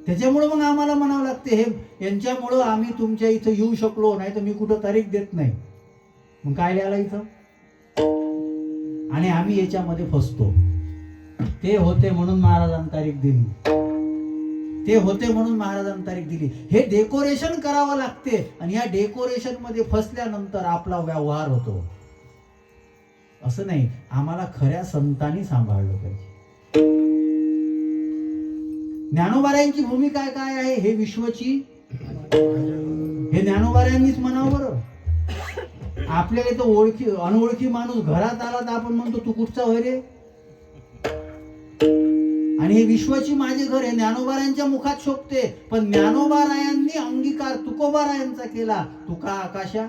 त्याच्यामुळे मग आम्हाला म्हणावं लागते, हे यांच्यामुळं आम्ही तुमच्या इथं येऊ शकलो नाही, तर मी कुठं तारीख देत नाही. मग काय लिहायला इथं? आणि आम्ही याच्यामध्ये फसतो. ते होते म्हणून महाराजांनी तारीख दिली, ते होते म्हणून महाराजांनी तारीख दिली. हे डेकोरेशन करावं लागते. आणि या डेकोरेशन मध्ये फसल्यानंतर आपला व्यवहार होतो. असं नाही, आम्हाला खऱ्या संतांनी सांभाळलं पाहिजे. ज्ञानोबारायांची भूमिका काय आहे? हे विश्वची, हे ज्ञानोबारायांनीच म्हणावं. बरं, आपल्याला तर अनोळखी माणूस घरात आला तर आपण म्हणतो तू कुठचा होय रे? आणि हे विश्वाची माझे घर, हे ज्ञानोबारायांच्या मुखात शोभते. पण ज्ञानोबारायांनी अंगीकार तुकोबारायांचा केला. तुका आकाशा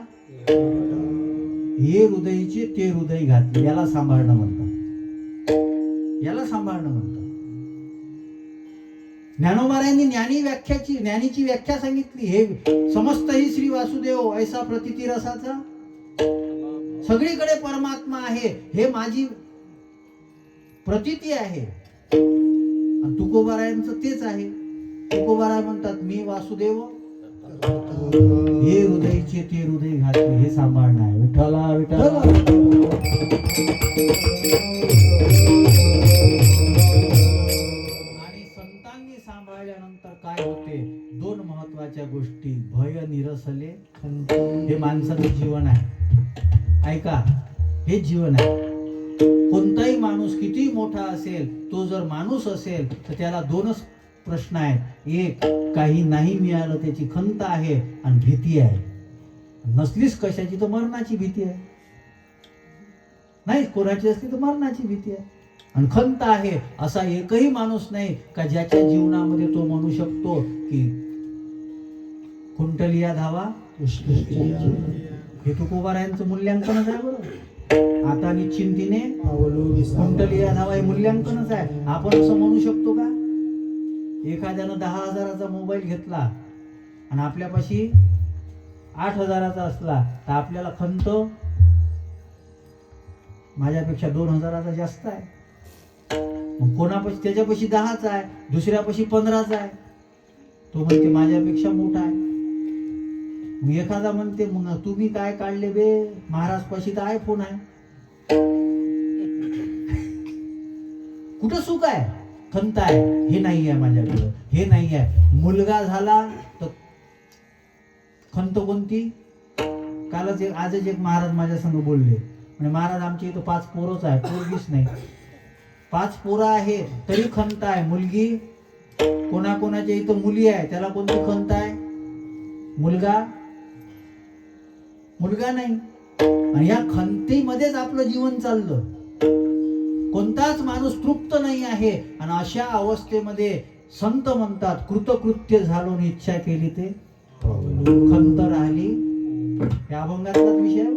हे हृदयचे ते हृदय घातले, याला सांभाळणं म्हणतात. ज्ञानोबारायांनी ज्ञानीची व्याख्या सांगितली. हे समस्त ही श्री वासुदेव ऐसा प्रतीती रसाचा. सगळीकडे परमात्मा आहे हे माझी प्रतीती आहे. आणि तुकोबारायांचं तेच आहे. तुकोबाराय म्हणतात मी वासुदेव हे हृदयचे ते हृदय घातले हे सांभाळणं आहे. विठ्ठला विठ्ठला. आणि संतांनी सांभाळल्यानंतर काय होते? दोन महत्वाच्या गोष्टी. भय निरसले. हे माणसाचं जीवन आहे. ऐका, हे जीवन आहे. कोणताही माणूस किती मोठा असेल, तो जर माणूस असेल तर त्याला दोनच प्रश्न आहेत. एक, काही नाही मिळालं त्याची खंत आहे आणि भीती आहे. नसलीच कशाची तर मरणाची भीती आहे. नाही कोणाची असली तर मरणाची भीती आहे. आणि खंत आहे असा एकही माणूस नाही का ज्याच्या जीवनामध्ये तो म्हणू शकतो की कुंटलिया धावा. हे तुकोबारायांचं मूल्यांकनच आहे बरं. आता निश्चिंतीने कुंटलिया धावा हे मूल्यांकनच आहे. आपण असं म्हणू शकतो का? एखाद्यानं 10,000चा मोबाईल घेतला आणि आपल्यापाशी 8,000चा असला तर आपल्याला खंत माझ्यापेक्षा 2,000चा जास्त आहे. मग कोणापाशी त्याच्यापाशी 10चा आहे, दुसऱ्यापाशी 15चा आहे, तो म्हणते माझ्यापेक्षा मोठा आहे. मग एखादा म्हणते मग तुम्ही काय काढले बे, महाराज पाशी तर आयफोन आहे. कुठं सुख आहे? खंत आहे हे नाही आहे माझ्याकडं, हे नाही आहे. मुलगा झाला तर खंत कोणती? आजच एक महाराज माझ्या संग बोलले म्हणजे महाराज आमच्या इथं 5 पोरच आहे, पोरगीच नाही. 5 पोरं आहे तरी खंत आहे. मुलगी कोणाकोणाच्या इथं मुली आहे त्याला कोणती खंत आहे? मुलगा नाही. आणि या खंतीमध्येच आपलं जीवन चाललं. कोणताच माणूस तृप्त नाही आहे. आणि अशा अवस्थेमध्ये संत म्हणतात कृतकृत्य झालो इच्छा केली ते खंत राहिली. या अभंगातलाच विषय आहे.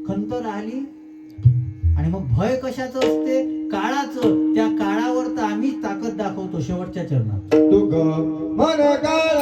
खंत राहिली. आणि मग भय कशाचं असते? काळाचं. त्या काळावर तर आम्हीच ताकद दाखवतो शेवटच्या चरणात. तुग मन काळ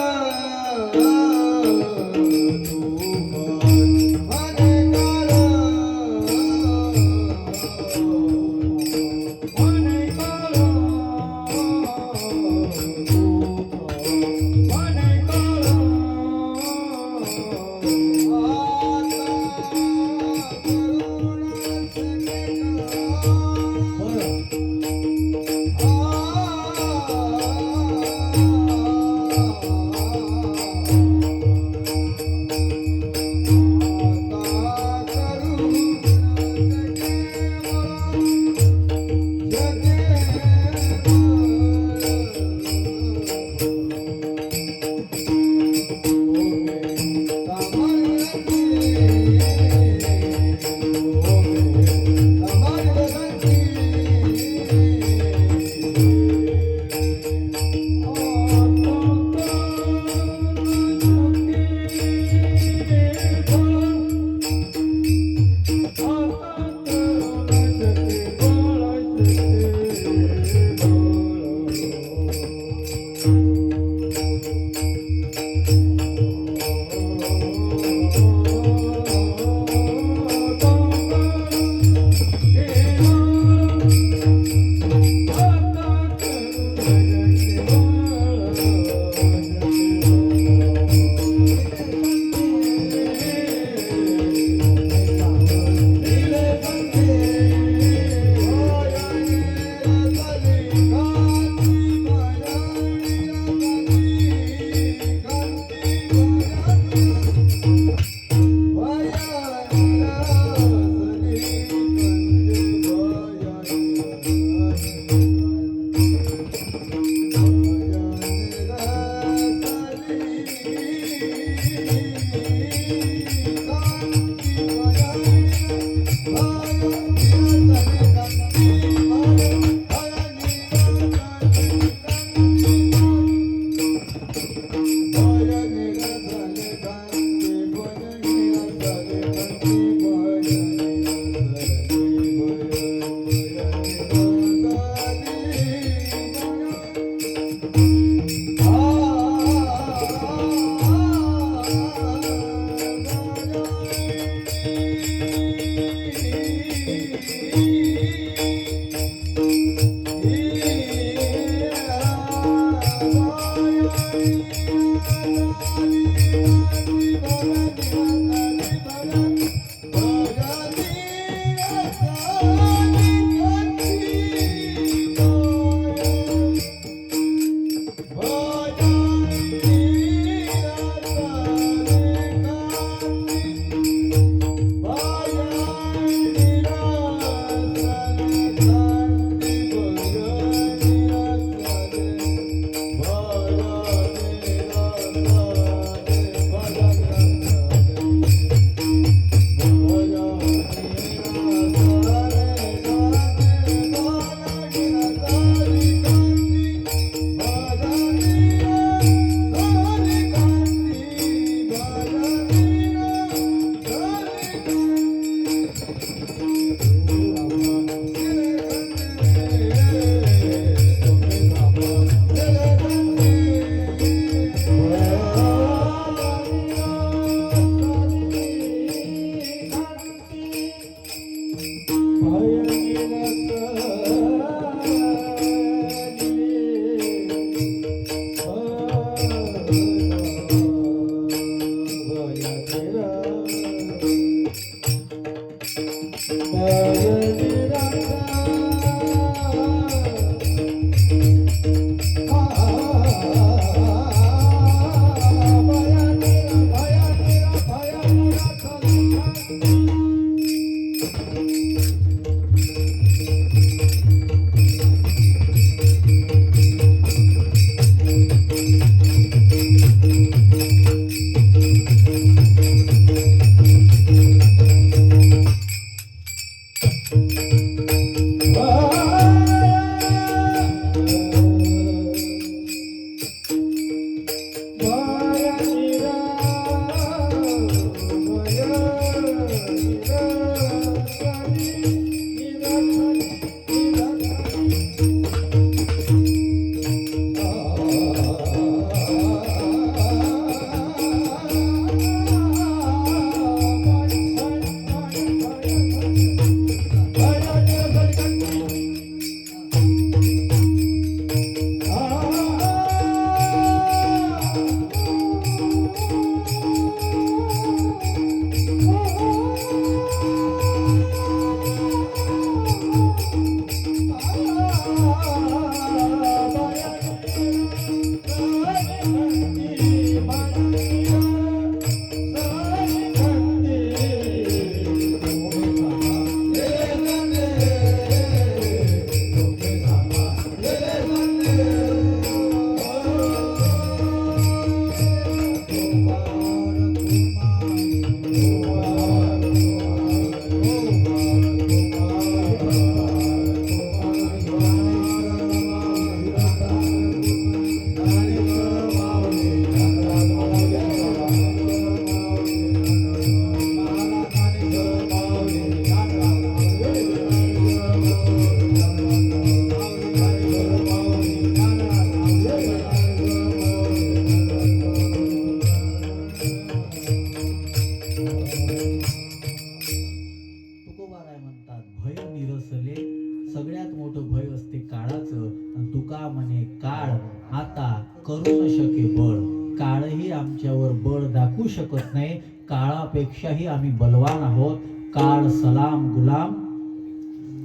सगळ्यात मोठं भय असते काळाचं. आणि तुका म्हणे काळ आता करू न शके बळ. काळही आमच्यावर बळ दाखवू शकत नाही. काळापेक्षाही आम्ही बलवान आहोत. काळ सलाम गुलाम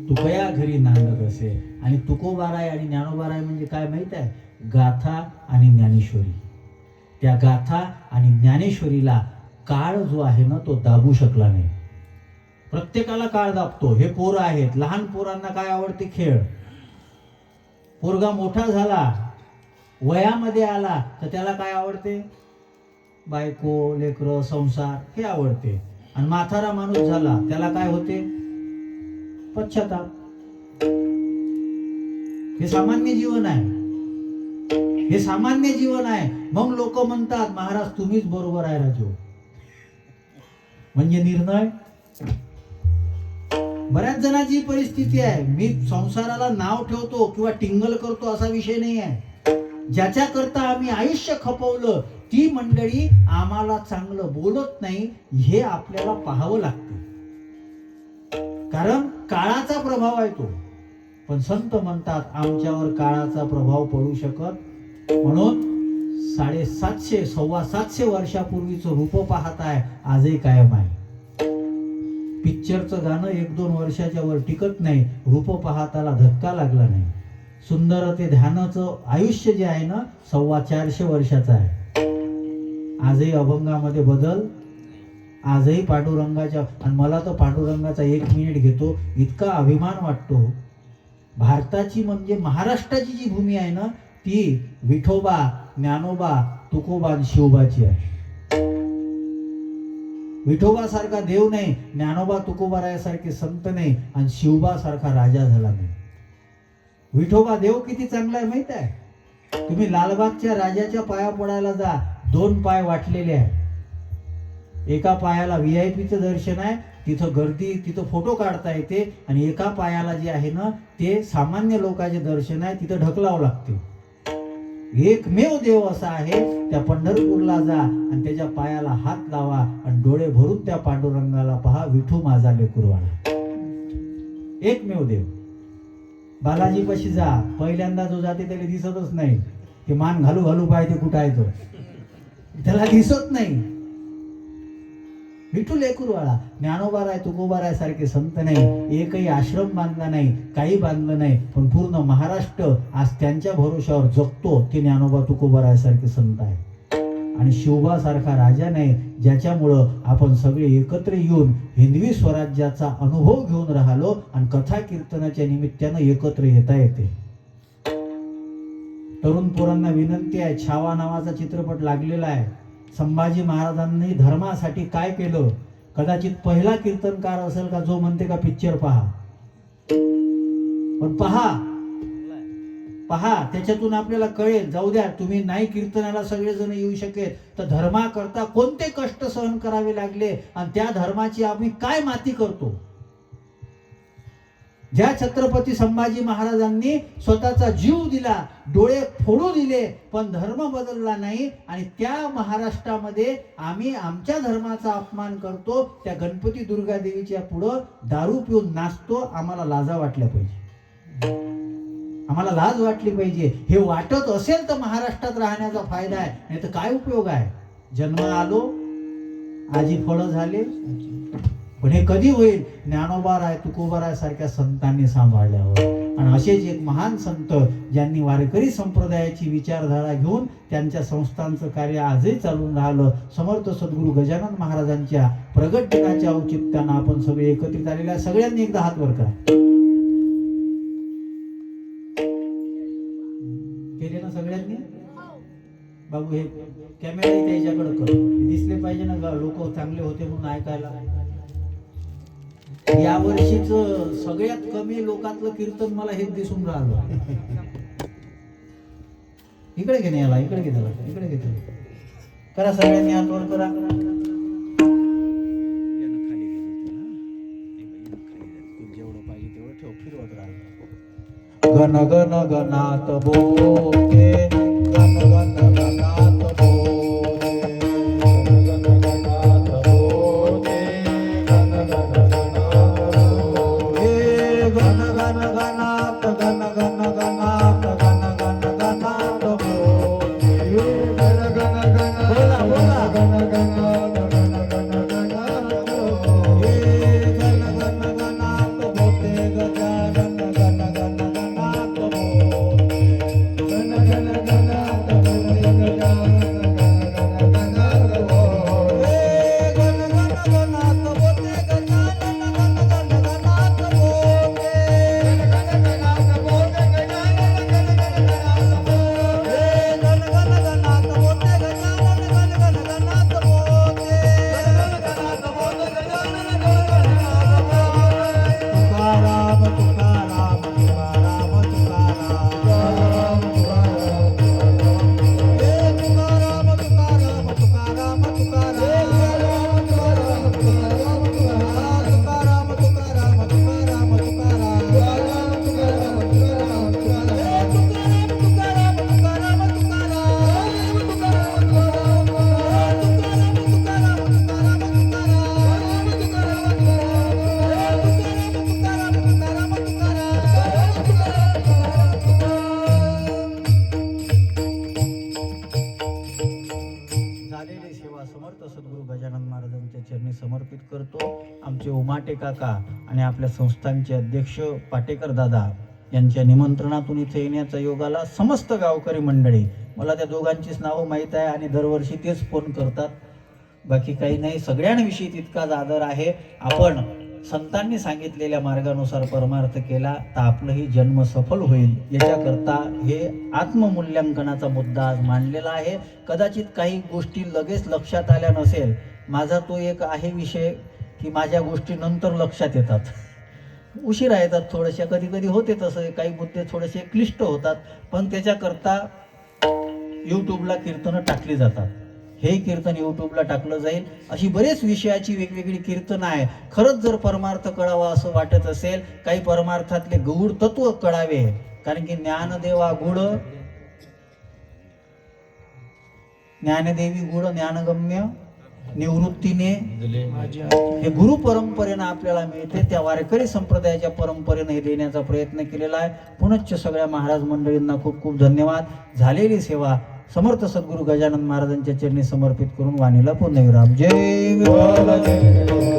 तुकया घरी नांदत असे. आणि तुकोबाराय आणि ज्ञानोबाराय म्हणजे काय माहित आहे? गाथा आणि ज्ञानेश्वरी. त्या गाथा आणि ज्ञानेश्वरीला काळ जो आहे ना तो दाबू शकला नाही. प्रत्येकाला काळ दाबतो. हे पोरं आहेत, लहान पोरांना काय आवडते? खेळ. पोरगा मोठा झाला, वयामध्ये आला तर त्याला काय आवडते? बायको, लेकरं, संसार हे आवडते. आणि म्हातारा माणूस झाला त्याला काय होते? पश्चाताप. हे सामान्य जीवन आहे. हे सामान्य जीवन आहे. मग लोक म्हणतात महाराज तुम्हीच बरोबर आहे राजू. म्हणजे निर्णय बऱ्याच जणांची परिस्थिती आहे. मी संसाराला नाव ठेवतो किंवा टिंगल करतो असा विषय नाही आहे. ज्याच्या करता आम्ही आयुष्य खपवलं ती मंडळी आम्हाला चांगलं बोलत नाही हे आपल्याला पाहावं लागतं. कारण काळाचा प्रभाव आहे तो. पण संत म्हणतात आमच्यावर काळाचा प्रभाव पडू शकत. म्हणून 750 750 वर्षापूर्वीचं रूप पाहताय आजही कायम आहे. पिक्चरचं गाणं 1-2 वर्षाच्या वर टिकत नाही. रूप पाहताला धक्का लागला नाही. सुंदर ते ध्यानाचं आयुष्य जे आहे ना 450 वर्षाचं आहे. आजही अभंगामध्ये बदल. आजही पांडुरंगाच्या. आणि मला तर पांडुरंगाचा 1 मिनिट घेतो इतका अभिमान वाटतो. भारताची म्हणजे महाराष्ट्राची जी भूमी आहे ना ती विठोबा, ज्ञानोबा, तुकोबा आणि शिवबाची आहे. विठोबा सारखा देव नाही, ज्ञानोबा तुकोबारायासारखे संत नाही आणि शिवबा सारखा राजा झाला नाही. विठोबा देव किती चांगला आहे माहित आहे? तुम्ही लालबागच्या राजाच्या पाया पडायला जा, 2 पाय वाटलेले आहे. एका पायाला VIP दर्शन आहे, तिथं गर्दी, तिथं फोटो काढता येते. आणि एका पायाला जे आहे ना ते सामान्य लोकांचे दर्शन आहे, तिथं ढकलावं लागते. एकमेव देव असा आहे. त्या पंढरपूरला जा आणि त्याच्या पायाला हात लावा आणि डोळे भरून त्या पांडुरंगाला पहा, विठू माझा लेकुरवाळा. एकमेव देव. बालाजीपाशी जा, पहिल्यांदा जो जाते त्याला दिसतच नाही. ते मान घालू घालू पाहिजे कुठं आहे तो, त्याला दिसत नाही. विठू लेकुरवाळा. ज्ञानोबाराय तुकोबाराय सारखे संत नाही. एकही आश्रम बांधला नाही, काही बांधलं नाही. पण पूर्ण महाराष्ट्र आज त्यांच्या भरोशावर जगतो. ते ज्ञानोबा तुकोबाराय सारखे संत आहे. आणि शिवबा सारखा राजा नाही ज्याच्यामुळं आपण सगळे एकत्र येऊन हिंदवी स्वराज्याचा अनुभव घेऊन राहिलो आणि कथा कीर्तनाच्या निमित्तानं एकत्र येता येते. तरुण पोरांना विनंती आहे, छावा नावाचा चित्रपट लागलेला आहे. संभाजी महाराजांनी धर्मासाठी काय केलं. कदाचित पहिला कीर्तनकार असेल का जो म्हणते का पिक्चर पहा. पण पहा त्याच्यातून आपल्याला कळेल. जाऊ द्या तुम्ही नाही कीर्तनाला सगळेजण येऊ शकेल तर धर्माकरता कोणते कष्ट सहन करावे लागले आणि त्या धर्माची आम्ही काय माती करतो. ज्या छत्रपती संभाजी महाराजांनी स्वतःचा जीव दिला, डोळे फोडू दिले, पण धर्म बदलला नाही. आणि त्या महाराष्ट्रामध्ये आम्ही आमच्या धर्माचा अपमान करतो. त्या गणपती दुर्गा देवीच्या पुढं दारू पिऊन नाचतो. आम्हाला लाजा वाटल्या पाहिजे. आम्हाला लाज वाटली पाहिजे. हे वाटत असेल तर महाराष्ट्रात राहण्याचा फायदा आहे, नाही तर काय उपयोग आहे. जन्म आलो, आजी फळं झाले. पण हे कधी होईल? ज्ञानोबाराय तुकोबाराय सारख्या संतांनी सांभाळल्यावर. आणि असेच एक महान संत ज्यांनी वारकरी संप्रदायाची विचारधारा घेऊन त्यांच्या संस्थांचं कार्य आजही चालून राहिलं. समर्थ सद्गुरू गजानन महाराजांच्या प्रगट दिनाच्या औचित्यानं आपण सगळे एकत्रित आलेल्या. सगळ्यांनी एकदा हात वर करा. केले ना सगळ्यांनी? बाबू हे कॅमेरा त्याच्याकडे कर, दिसले पाहिजे ना लोक चांगले होते म्हणून ऐकायला. या वर्षीच सगळ्यात कमी लोकांतलं कीर्तन मला हेच दिसून राहिलं. इकडे घे याला, इकडे घे त्याला, इकडे घे त्याला. करा सगळ्यांनी हात वर करा. जेवढं पाहिजे तेवढं ठेव, फिरवत राहा. गण गण गणात बोले, गण गण गणात बोले, गण गण गणात बोले, गण गण गणात बोले, गण गण गणात समर्पित करतो. आमचे उमाटे काका आणि आपल्या संस्थांचे अध्यक्ष पाटेकर दादा यांच्या निमंत्रणातून इथे येण्याचा योग आला. समस्त गावकरी मंडळी, मला त्या दोघांचीच नावं माहीत आहे आणि दरवर्षी तेच फोन करतात, बाकी काही नाही. सगळ्यांविषयी तितकाच आदर आहे. आपण संतांनी सांगितलेल्या मार्गानुसार परमार्थ केला तर आपलंही जन्म सफल होईल. याच्याकरता हे आत्ममूल्यांकनाचा मुद्दा आज मांडलेला आहे. कदाचित काही गोष्टी लगेच लक्षात आल्या नसेल. माझा तो एक आहे विषय की माझ्या गोष्टी नंतर लक्षात येतात, उशिरा येतात थोड्याशा, कधी कधी होते तसं. काही मुद्दे थोडेसे क्लिष्ट होतात, पण त्याच्याकरता यूट्यूबला कीर्तनं टाकली जातात. हे कीर्तन यूट्यूबला टाकलं जाईल. अशी बरेच विषयाची वेगवेगळी कीर्तन आहे. खरंच जर परमार्थ कळावा असं वाटत असेल, काही परमार्थातले गूढ तत्व कळावे, कारण की ज्ञानदेवा गुढ, ज्ञानदेवी गुढ ज्ञानगम्य निवृत्तीने हे गुरु परंपरेनं आपल्याला मिळते. त्या वारकरी संप्रदायाच्या परंपरेने हे देण्याचा प्रयत्न केलेला आहे. पुनश्च सगळ्या महाराज मंडळींना खूप खूप धन्यवाद. झालेली सेवा समर्थ सद्गुरू गजानन महाराजांच्या चरणी समर्पित करून वाणीला पुन्हा विराम. जय विठ्ठल.